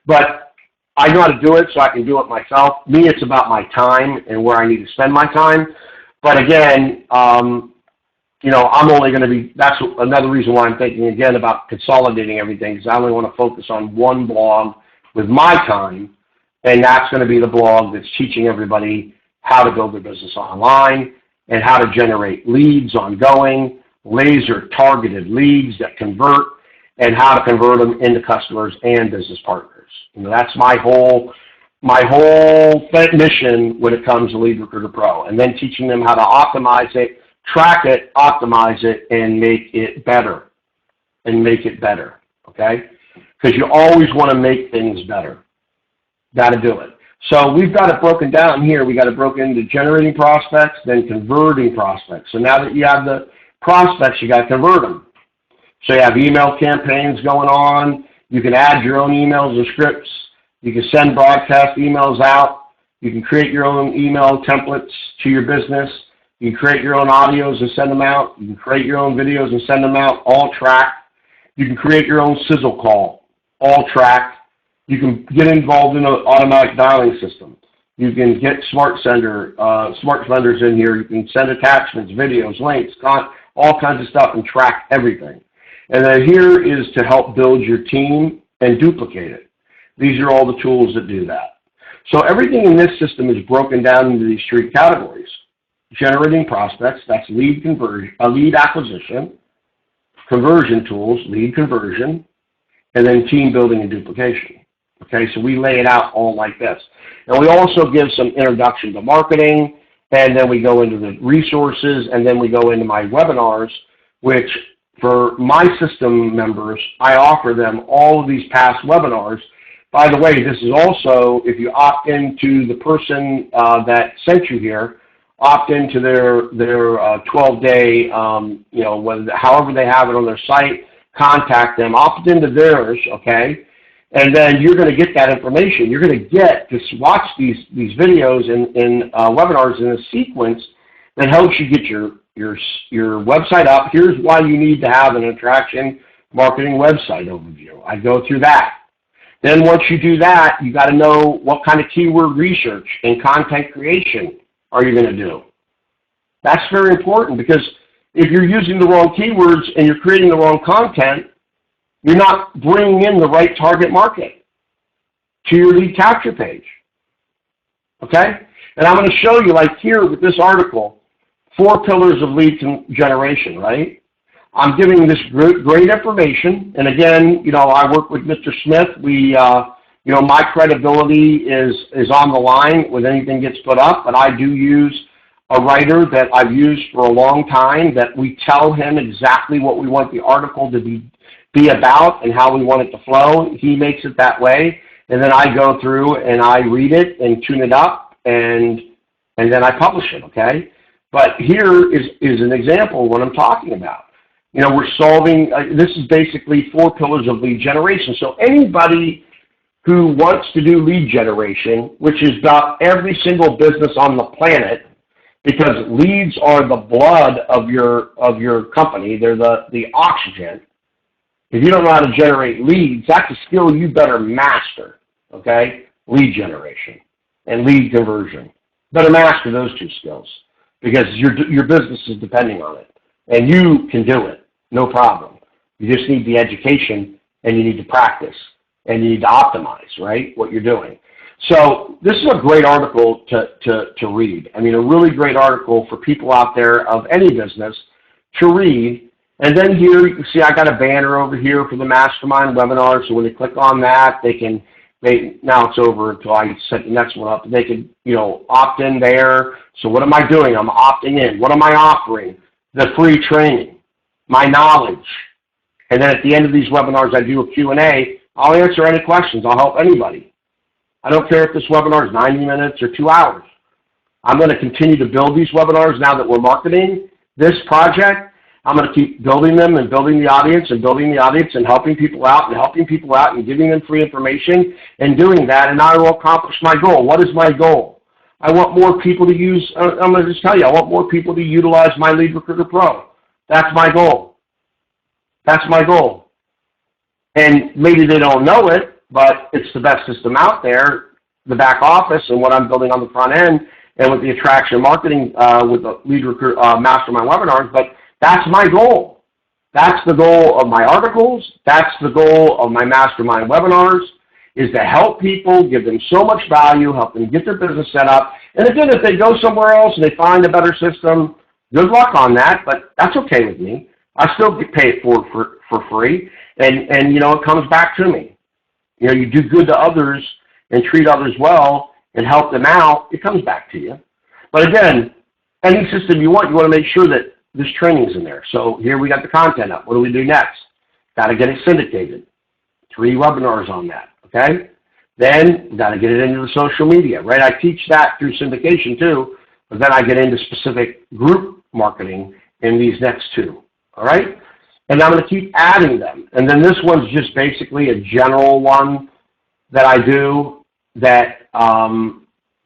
but I know how to do it so I can do it myself. Me, it's about my time and where I need to spend my time. But again, you know, I'm only going to be, that's another reason why I'm thinking again about consolidating everything, because I only want to focus on one blog with my time, and that's going to be the blog that's teaching everybody how to build their business online and how to generate leads ongoing, laser-targeted leads that convert, and how to convert them into customers and business partners. You know, that's my whole mission when it comes to Lead Recruiter Pro, and then teaching them how to optimize it, track it, optimize it, and make it better, okay? Because you always want to make things better. Got to do it. So we've got it broken down here. We got it broken into generating prospects, then converting prospects. So now that you have the prospects, you got to convert them. So you have email campaigns going on. You can add your own emails or scripts. You can send broadcast emails out. You can create your own email templates to your business. You can create your own audios and send them out. You can create your own videos and send them out, all tracked. You can create your own sizzle call, all tracked. You can get involved in an automatic dialing system. You can get smart senders in here. You can send attachments, videos, links, all kinds of stuff, and track everything. And then here is to help build your team and duplicate it. These are all the tools that do that. So everything in this system is broken down into these three categories. Generating prospects, that's lead acquisition, conversion tools, lead conversion, and then team building and duplication. Okay, so we lay it out all like this. And we also give some introduction to marketing, and then we go into the resources, and then we go into my webinars, which for my system members, I offer them all of these past webinars. By the way, this is also, if you opt into the person that sent you here, opt into their 12-day, you know, however they have it on their site, contact them, opt into theirs, okay? And then you're going to get that information. You're going to get to watch these videos and webinars in a sequence that helps you get your website up. Here's why you need to have an attraction marketing website overview. I go through that. Then once you do that, you got to know what kind of keyword research and content creation are you going to do. That's very important, because if you're using the wrong keywords and you're creating the wrong content, you're not bringing in the right target market to your lead capture page, okay? And I'm going to show you, like here with this article, 4 pillars of lead generation, right? I'm giving this great information, and again, you know, I work with Mr. Smith. We, you know, my credibility is on the line when anything gets put up, but I do use a writer that I've used for a long time that we tell him exactly what we want the article to be about and how we want it to flow. He makes it that way, and then I go through and I read it and tune it up, and then I publish it, okay? But here is an example of what I'm talking about. You know, we're solving, this is basically 4 pillars of lead generation. So anybody who wants to do lead generation, which is about every single business on the planet, because leads are the blood of your company, they're the oxygen. If you don't know how to generate leads, that's a skill you better master, okay? Lead generation and lead conversion. Better master those 2 skills, because your business is depending on it. And you can do it, no problem. You just need the education, and you need to practice, and you need to optimize, right, what you're doing. So this is a great article to read. I mean, a really great article for people out there of any business to read. And then here, you can see I got a banner over here for the Mastermind webinar, so when they click on that, now it's over until I set the next one up. They can, you know, opt in there. So what am I doing? I'm opting in. What am I offering? The free training. my knowledge. And then at the end of these webinars, I do a Q&A. I'll answer any questions. I'll help anybody. I don't care if this webinar is 90 minutes or 2 hours. I'm going to continue to build these webinars now that we're marketing this project. I'm going to keep building them and building the audience and building the audience and helping people out and giving them free information and doing that, and I will accomplish my goal. What is my goal? I want more people to use, I'm going to just tell you, I want more people to utilize my Lead Recruiter Pro. That's my goal. That's my goal. And maybe they don't know it, but it's the best system out there, the back office and what I'm building on the front end and with the attraction marketing with the Lead Recruiter Mastermind webinars, but that's my goal. That's the goal of my articles. That's the goal of my Mastermind webinars, is to help people, give them so much value, help them get their business set up. And again, if they go somewhere else and they find a better system, good luck on that, but that's okay with me. I still get paid for free, and you know, it comes back to me. You know, you do good to others and treat others well and help them out, it comes back to you. But again, any system you want to make sure that this training's in there. So here we got the content up. What do we do next? Got to get it syndicated. 3 webinars on that, okay? Then got to get it into the social media, right? I teach that through syndication too, but then I get into specific group marketing in these next 2, all right? And I'm going to keep adding them. And then this one's just basically a general one that I do that,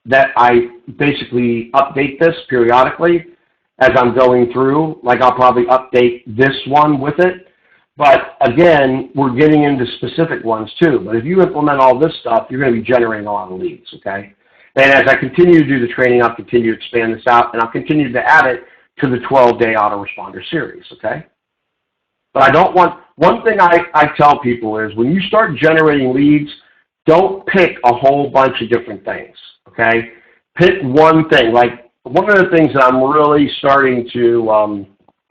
that I basically update this periodically as I'm going through. Like I'll probably update this one with it. But again, we're getting into specific ones too. But if you implement all this stuff, you're going to be generating a lot of leads, okay? And as I continue to do the training, I'll continue to expand this out, and I'll continue to add it to the 12-day autoresponder series, okay? But I don't want, one thing I tell people is when you start generating leads, don't pick a whole bunch of different things, okay? Pick one thing. Like one of the things that I'm really starting to,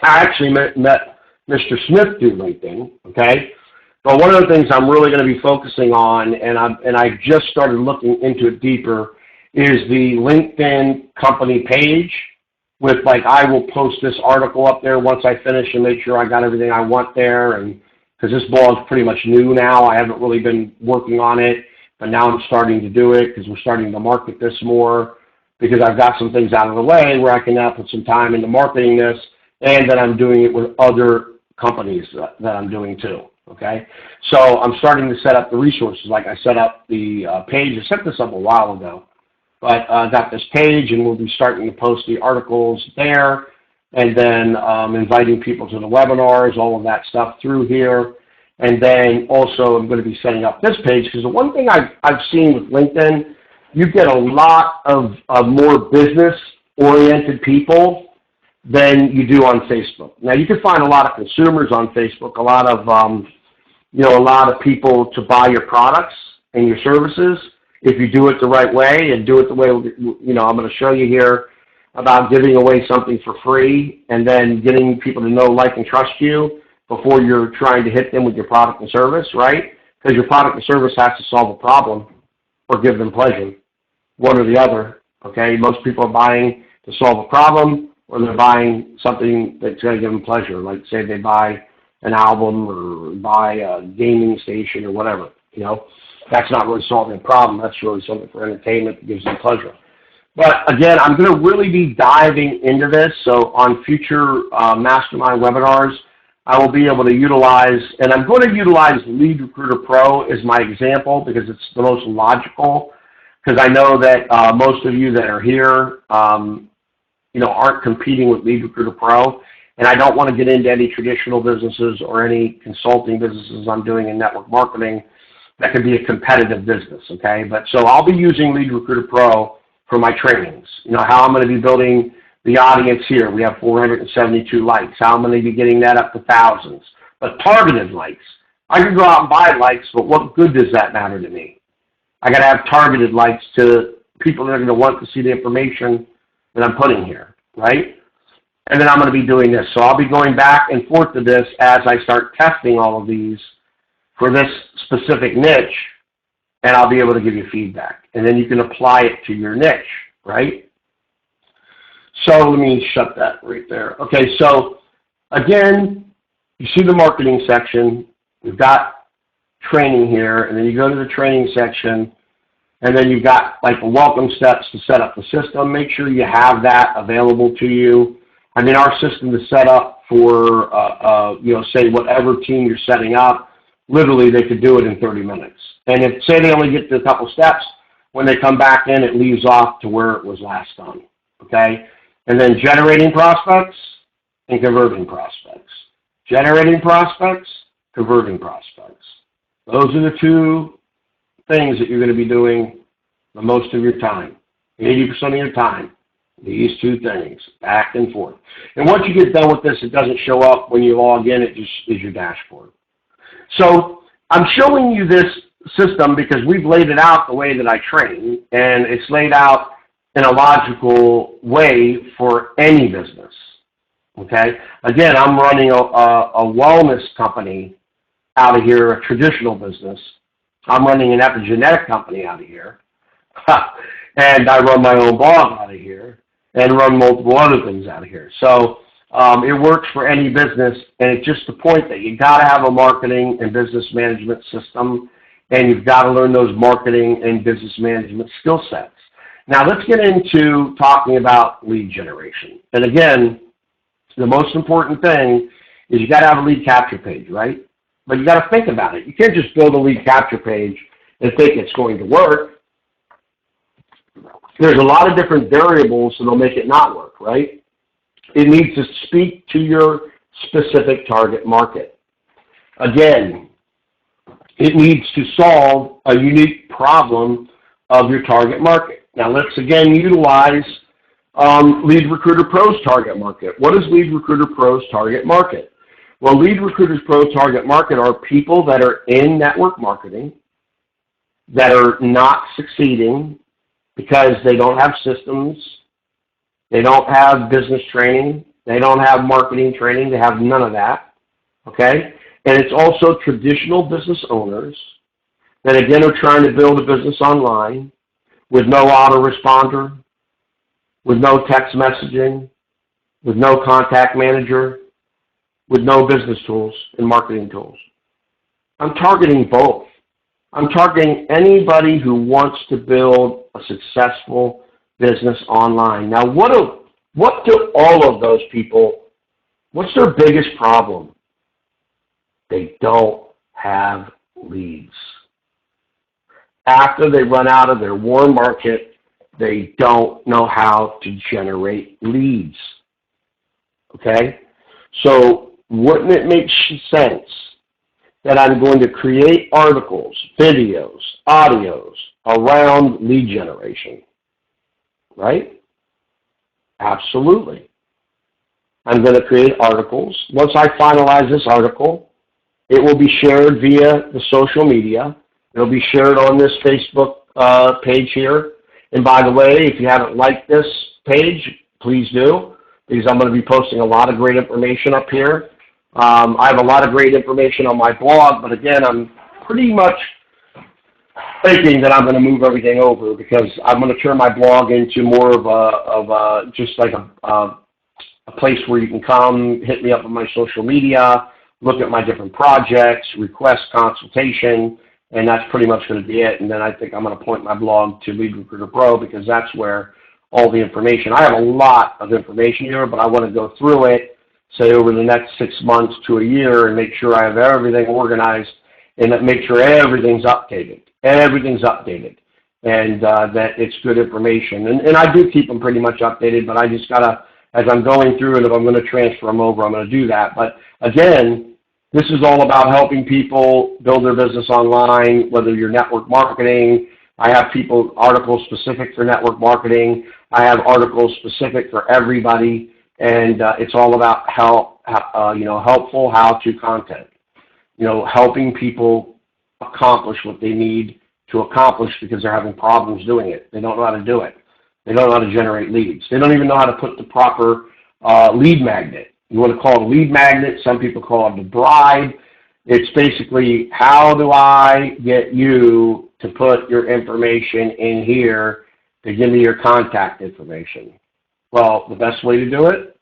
I actually met Mr. Smith through LinkedIn, okay? But one of the things I'm really going to be focusing on, and I just started looking into it deeper, is the LinkedIn company page with, like, I will post this article up there once I finish and make sure I got everything I want there, and because this blog is pretty much new now. I haven't really been working on it, but now I'm starting to do it because we're starting to market this more, because I've got some things out of the way where I can now put some time into marketing this, and then I'm doing it with other companies that I'm doing too, okay? So I'm starting to set up the resources. Like I set up the page. I set this up a while ago, but I got this page, and we'll be starting to post the articles there, and then inviting people to the webinars, all of that stuff through here. And then also I'm going to be setting up this page, because the one thing I've seen with LinkedIn, you get a lot of more business-oriented people than you do on Facebook. Now, you can find a lot of consumers on Facebook, a lot of, you know, a lot of people to buy your products and your services if you do it the right way and do it the way, you know, I'm going to show you here about giving away something for free and then getting people to know, like, and trust you before you're trying to hit them with your product and service, right? Because your product and service has to solve a problem or give them pleasure, one or the other, okay? Most people are buying to solve a problem, or they're buying something that's going to give them pleasure, like say they buy an album or buy a gaming station or whatever, you know. That's not really solving a problem. That's really something for entertainment that gives them pleasure. But again, I'm going to really be diving into this, so on future Mastermind webinars, I will be able to utilize, and I'm going to utilize Lead Recruiter Pro as my example because it's the most logical, because I know that most of you that are here, you know, aren't competing with Lead Recruiter Pro, and I don't want to get into any traditional businesses or any consulting businesses I'm doing in network marketing that could be a competitive business, okay? But so I'll be using Lead Recruiter Pro for my trainings. You know, how I'm going to be building the audience here. We have 472 likes. How I'm going to be getting that up to thousands. But targeted likes. I can go out and buy likes, but what good does that matter to me? I got to have targeted likes to people that are going to want to see the information that I'm putting here, right? And then I'm going to be doing this. So I'll be going back and forth to this as I start testing all of these for this specific niche, and I'll be able to give you feedback. And then you can apply it to your niche, right? So let me shut that right there. Okay, so again, you see the marketing section, we've got training here, and then you go to the training section, and then you've got like the welcome steps to set up the system. Make sure you have that available to you. I mean, our system is set up for, say whatever team you're setting up, literally they could do it in 30 minutes. And if, say they only get to a couple steps, when they come back in, it leaves off to where it was last done, okay? And then generating prospects and converting prospects. Generating prospects, converting prospects. Those are the two things that you're going to be doing the most of your time, 80% of your time, these two things, back and forth. And once you get done with this, it doesn't show up when you log in, it just is your dashboard. So I'm showing you this system because we've laid it out the way that I train, and it's laid out in a logical way for any business, okay? Again, I'm running a wellness company out of here, a traditional business. I'm running an epigenetic company out of here, and I run my own blog out of here, and run multiple other things out of here. So it works for any business, and it's just the point that you got to have a marketing and business management system, and you've got to learn those marketing and business management skill sets. Now let's get into talking about lead generation. And again, the most important thing is you got to have a lead capture page, right? But you got to think about it. You can't just build a lead capture page and think it's going to work. There's a lot of different variables that'll make it not work, right? It needs to speak to your specific target market. Again, it needs to solve a unique problem of your target market. Now let's again utilize Lead Recruiter Pro's target market. What is Lead Recruiter Pro's target market? Well, Lead Recruiter Pro's target market are people that are in network marketing, that are not succeeding because they don't have systems, they don't have business training, they don't have marketing training, they have none of that, okay? And it's also traditional business owners that again are trying to build a business online with no autoresponder, with no text messaging, with no contact manager, with no business tools and marketing tools. I'm targeting both. I'm targeting anybody who wants to build a successful business online. Now, what do all of those people, what's their biggest problem? They don't have leads. After they run out of their warm market, they don't know how to generate leads. Okay? So wouldn't it make sense that I'm going to create articles, videos, audios around lead generation? Right? Absolutely. I'm going to create articles. Once I finalize this article, it will be shared via the social media. It'll be shared on this Facebook page here. And by the way, if you haven't liked this page, please do, because I'm going to be posting a lot of great information up here. I have a lot of great information on my blog, but again, I'm pretty much thinking that I'm going to move everything over because I'm going to turn my blog into more of just like a place where you can come, hit me up on my social media, look at my different projects, request consultation, and that's pretty much going to be it. And then I think I'm going to point my blog to Lead Recruiter Pro because that's where all the information, I have a lot of information here, but I want to go through it, say over the next 6 months to a year, and make sure I have everything organized and make sure everything's updated. Everything's updated, and that it's good information. And I do keep them pretty much updated, but I just got to, as I'm going through it, if I'm going to transfer them over, I'm going to do that. But again, this is all about helping people build their business online, whether you're network marketing. I have articles specific for network marketing. I have articles specific for everybody, and it's all about helpful how-to content. Helping people accomplish what they need to accomplish because they're having problems doing it. They don't know how to do it. They don't know how to generate leads. They don't even know how to put the proper lead magnet. You want to call it a lead magnet. Some people call it the bribe. It's basically, how do I get you to put your information in here to give me your contact information? Well, the best way to do it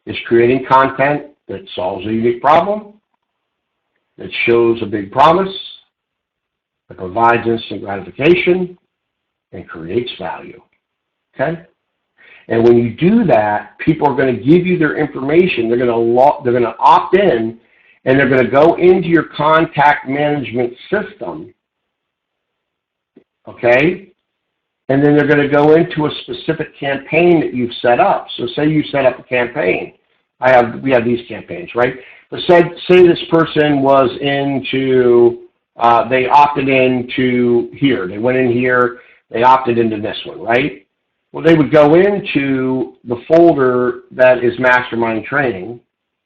is creating content that solves a unique problem, that shows a big promise, that provides instant gratification, and creates value. Okay? And when you do that, people are going to give you their information. They're going to opt in, and they're going to go into your contact management system. Okay? And then they're going to go into a specific campaign that you've set up. So say you set up a campaign. We have these campaigns, right? But say this person was into, they opted into here. They went in here, they opted into this one, right? Well, they would go into the folder that is Mastermind Training,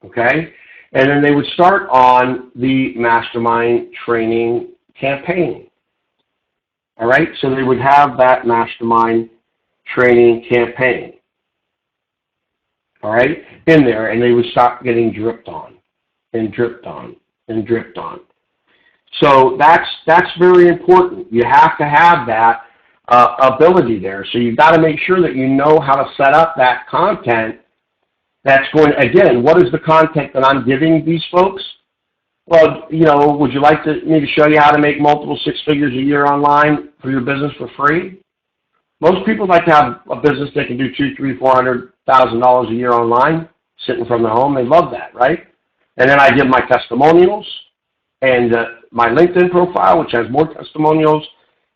okay? And then they would start on the Mastermind Training campaign. All right, so they would have that Mastermind Training campaign, all right, in there, and they would stop getting dripped on and dripped on and dripped on. So that's very important. You have to have that ability there. So you've got to make sure that you know how to set up that content that's going, again, what is the content that I'm giving these folks? Well, you know, would you like me to show you how to make multiple six figures a year online for your business for free? Most people like to have a business they can do $200,000, $300,000, $400,000 a year online, sitting from their home. They love that, right? And then I give my testimonials and my LinkedIn profile, which has more testimonials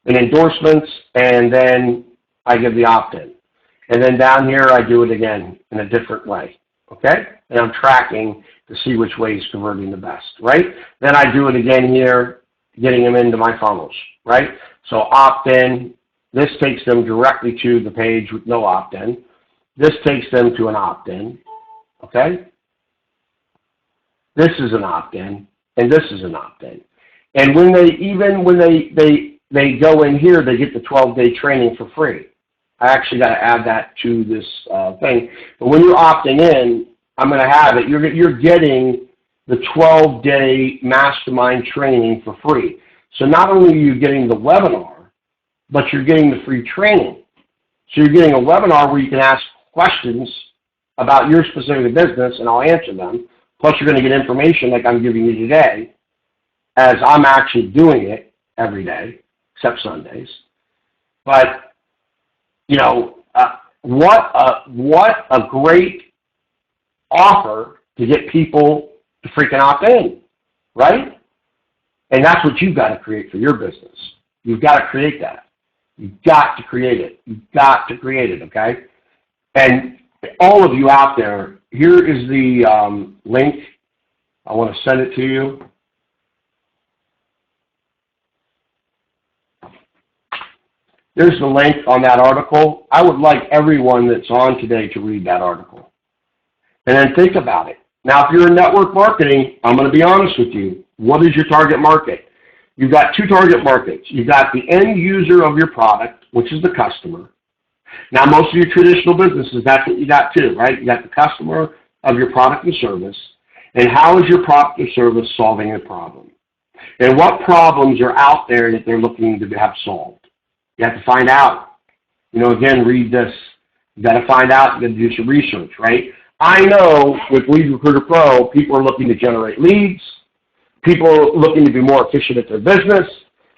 and endorsements, and then I give the opt-in. And then down here, I do it again in a different way, okay? And I'm tracking to see which way is converting the best, right? Then I do it again here, getting them into my funnels, right? So opt-in, this takes them directly to the page with no opt-in. This takes them to an opt-in, okay? This is an opt-in, and this is an opt-in. And when they go in here, they get the 12-day training for free. I actually got to add that to this thing. But when you're opting in, I'm going to have it. You're getting the 12-day mastermind training for free. So not only are you getting the webinar, but you're getting the free training. So you're getting a webinar where you can ask questions about your specific business, and I'll answer them. Plus, you're going to get information like I'm giving you today, as I'm actually doing it every day, except Sundays. But, you know, what a great offer to get people to freaking opt in, right? And that's what you've got to create for your business. You've got to create that. You've got to create it. You've got to create it, okay? And all of you out there, here is the link. I want to send it to you. There's the link on that article. I would like everyone that's on today to read that article. And then think about it. Now, if you're in network marketing, I'm going to be honest with you. What is your target market? You've got two target markets. You've got the end user of your product, which is the customer. Now, most of your traditional businesses, that's what you got too, right? You got the customer of your product and service. And how is your product or service solving a problem? And what problems are out there that they're looking to have solved? You have to find out. You know, again, read this. You got to find out. You got to do some research, right? I know with Lead Recruiter Pro, people are looking to generate leads. People are looking to be more efficient at their business.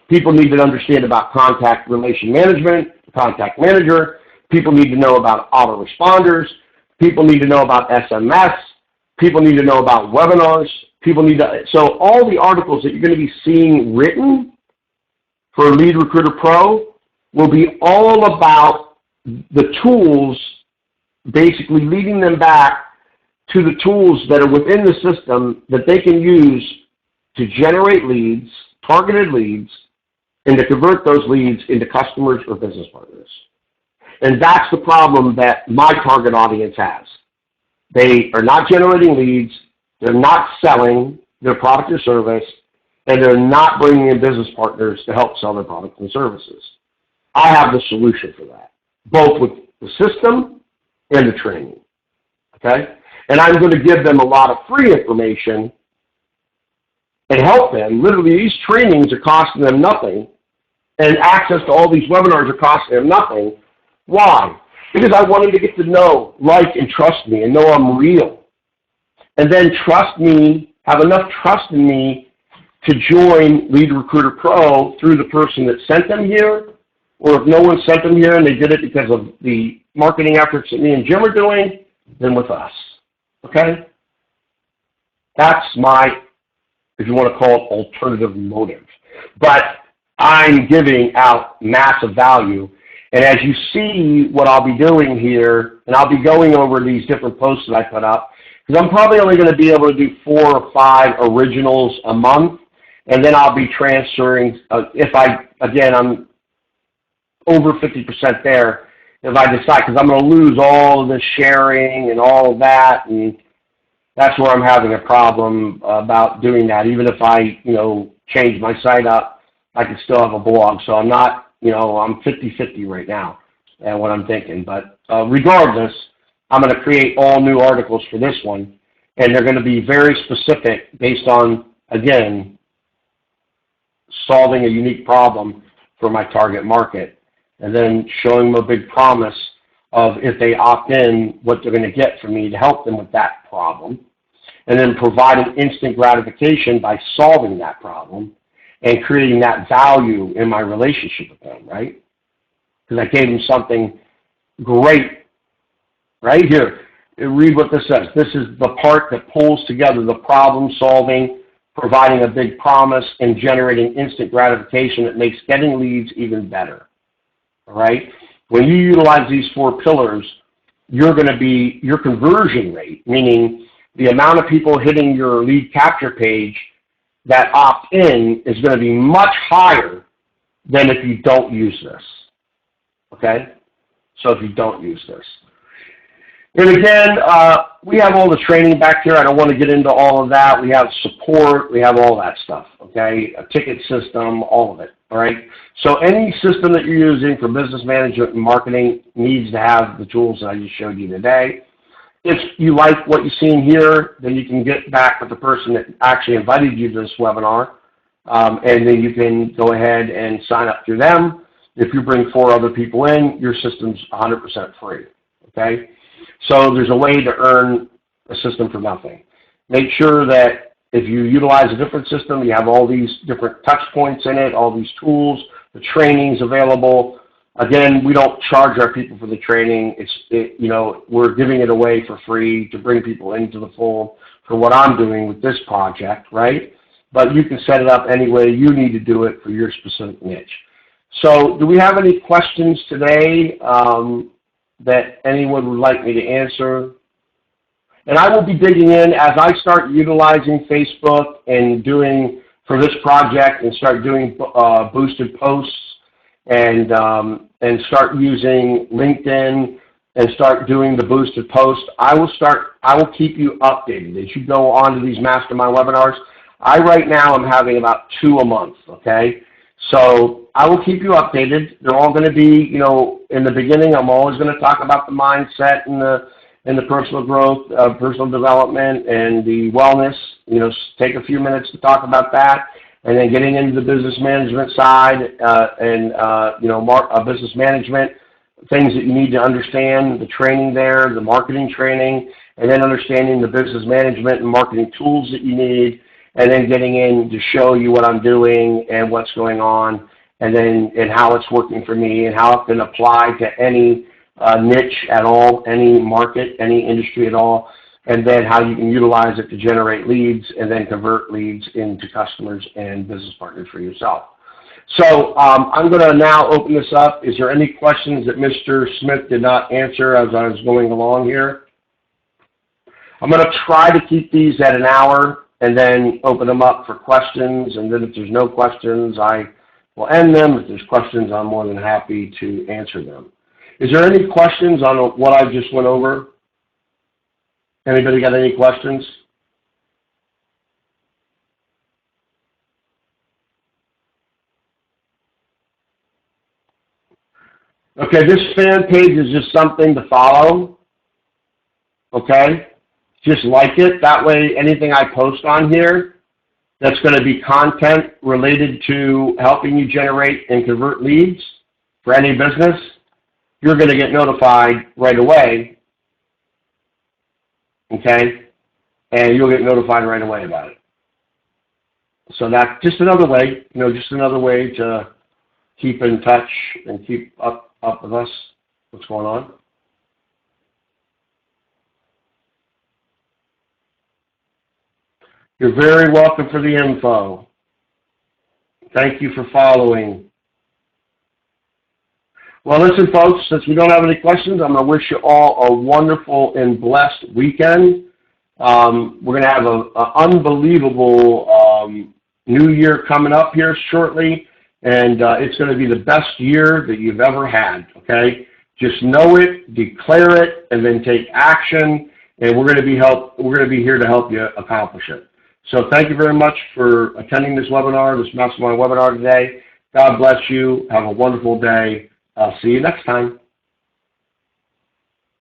People need to understand about contact relation management, contact manager. People need to know about autoresponders. People need to know about SMS. People need to know about webinars. People need to, so all the articles that you're going to be seeing written for Lead Recruiter Pro will be all about the tools, basically leading them back to the tools that are within the system that they can use to generate leads, targeted leads, and to convert those leads into customers or business partners. And that's the problem that my target audience has. They are not generating leads, they're not selling their product or service, and they're not bringing in business partners to help sell their products and services. I have the solution for that, both with the system and the training, okay? And I'm going to give them a lot of free information and help them. Literally, these trainings are costing them nothing, and access to all these webinars are costing them nothing. Why? Because I want them to get to know, like, and trust me and know I'm real. and then trust me, have enough trust in me to join Lead Recruiter Pro through the person that sent them here, or if no one sent them here and they did it because of the marketing efforts that me and Jim are doing, then with us, okay? That's my, if you want to call it, alternative motive. But I'm giving out massive value, and as you see what I'll be doing here, and I'll be going over these different posts that I put up, because I'm probably only going to be able to do 4 or 5 originals a month, and then I'll be transferring, again, I'm over 50% there, if I decide, because I'm going to lose all of the sharing and all of that, and that's where I'm having a problem about doing that. Even if I, change my site up, I can still have a blog. So I'm not, I'm 50-50 right now at what I'm thinking. But regardless, I'm going to create all new articles for this one, and they're going to be very specific based on, again, solving a unique problem for my target market, and then showing them a big promise of, if they opt in, what they're going to get from me to help them with that problem, and then providing instant gratification by solving that problem and creating that value in my relationship with them, right? Because I gave them something great right here. Read what this says. This is the part that pulls together the problem solving, providing a big promise, and generating instant gratification that makes getting leads even better. All right? When you utilize these 4 pillars, you're going to be, your conversion rate, meaning the amount of people hitting your lead capture page that opt in, is going to be much higher than if you don't use this. Okay? So if you don't use this. And again, we have all the training back here. I don't want to get into all of that. We have support. We have all that stuff, okay? A ticket system, all of it, all right? So any system that you're using for business management and marketing needs to have the tools that I just showed you today. If you like what you've seen here, then you can get back with the person that actually invited you to this webinar, and then you can go ahead and sign up through them. If you bring 4 other people in, your system's 100% free, okay? So there's a way to earn a system for nothing. Make sure that if you utilize a different system, you have all these different touch points in it, all these tools, the training's available. Again, we don't charge our people for the training. We're giving it away for free to bring people into the fold for what I'm doing with this project, right? But you can set it up any way you need to do it for your specific niche. So do we have any questions today that anyone would like me to answer? And I will be digging in as I start utilizing Facebook and doing, for this project, and start doing boosted posts, and start using LinkedIn and start doing the boosted posts. I will keep you updated as you go on to these mastermind webinars. Right now I'm having about 2 a month, okay? So I will keep you updated. They're all going to be, in the beginning, I'm always going to talk about the mindset and the personal growth, personal development, and the wellness. Take a few minutes to talk about that, and then getting into the business management side business management, things that you need to understand, the training there, the marketing training, and then understanding the business management and marketing tools that you need, and then getting in to show you what I'm doing and what's going on, and how it's working for me, and how it can apply to any niche at all, any market, any industry at all, and then how you can utilize it to generate leads and then convert leads into customers and business partners for yourself. So I'm going to now open this up. Is there any questions that Mr. Smith did not answer as I was going along here? I'm going to try to keep these at an hour and then open them up for questions, and then if there's no questions, I will end them. If there's questions, I'm more than happy to answer them. Is there any questions on what I just went over? Anybody got any questions? Okay, this fan page is just something to follow. Okay? Just like it. That way, anything I post on here that's going to be content related to helping you generate and convert leads for any business, you're going to get notified right away. Okay? and you'll get notified right away about it. So that's just another way, just another way to keep in touch and keep up with us, what's going on. You're very welcome for the info. Thank you for following. Well, listen, folks, since we don't have any questions, I'm going to wish you all a wonderful and blessed weekend. We're going to have an unbelievable new year coming up here shortly, and it's going to be the best year that you've ever had, okay? Just know it, declare it, and then take action, and we're going to be here to help you accomplish it. So thank you very much for attending this webinar, this mastermind webinar today. God bless you. Have a wonderful day. I'll see you next time.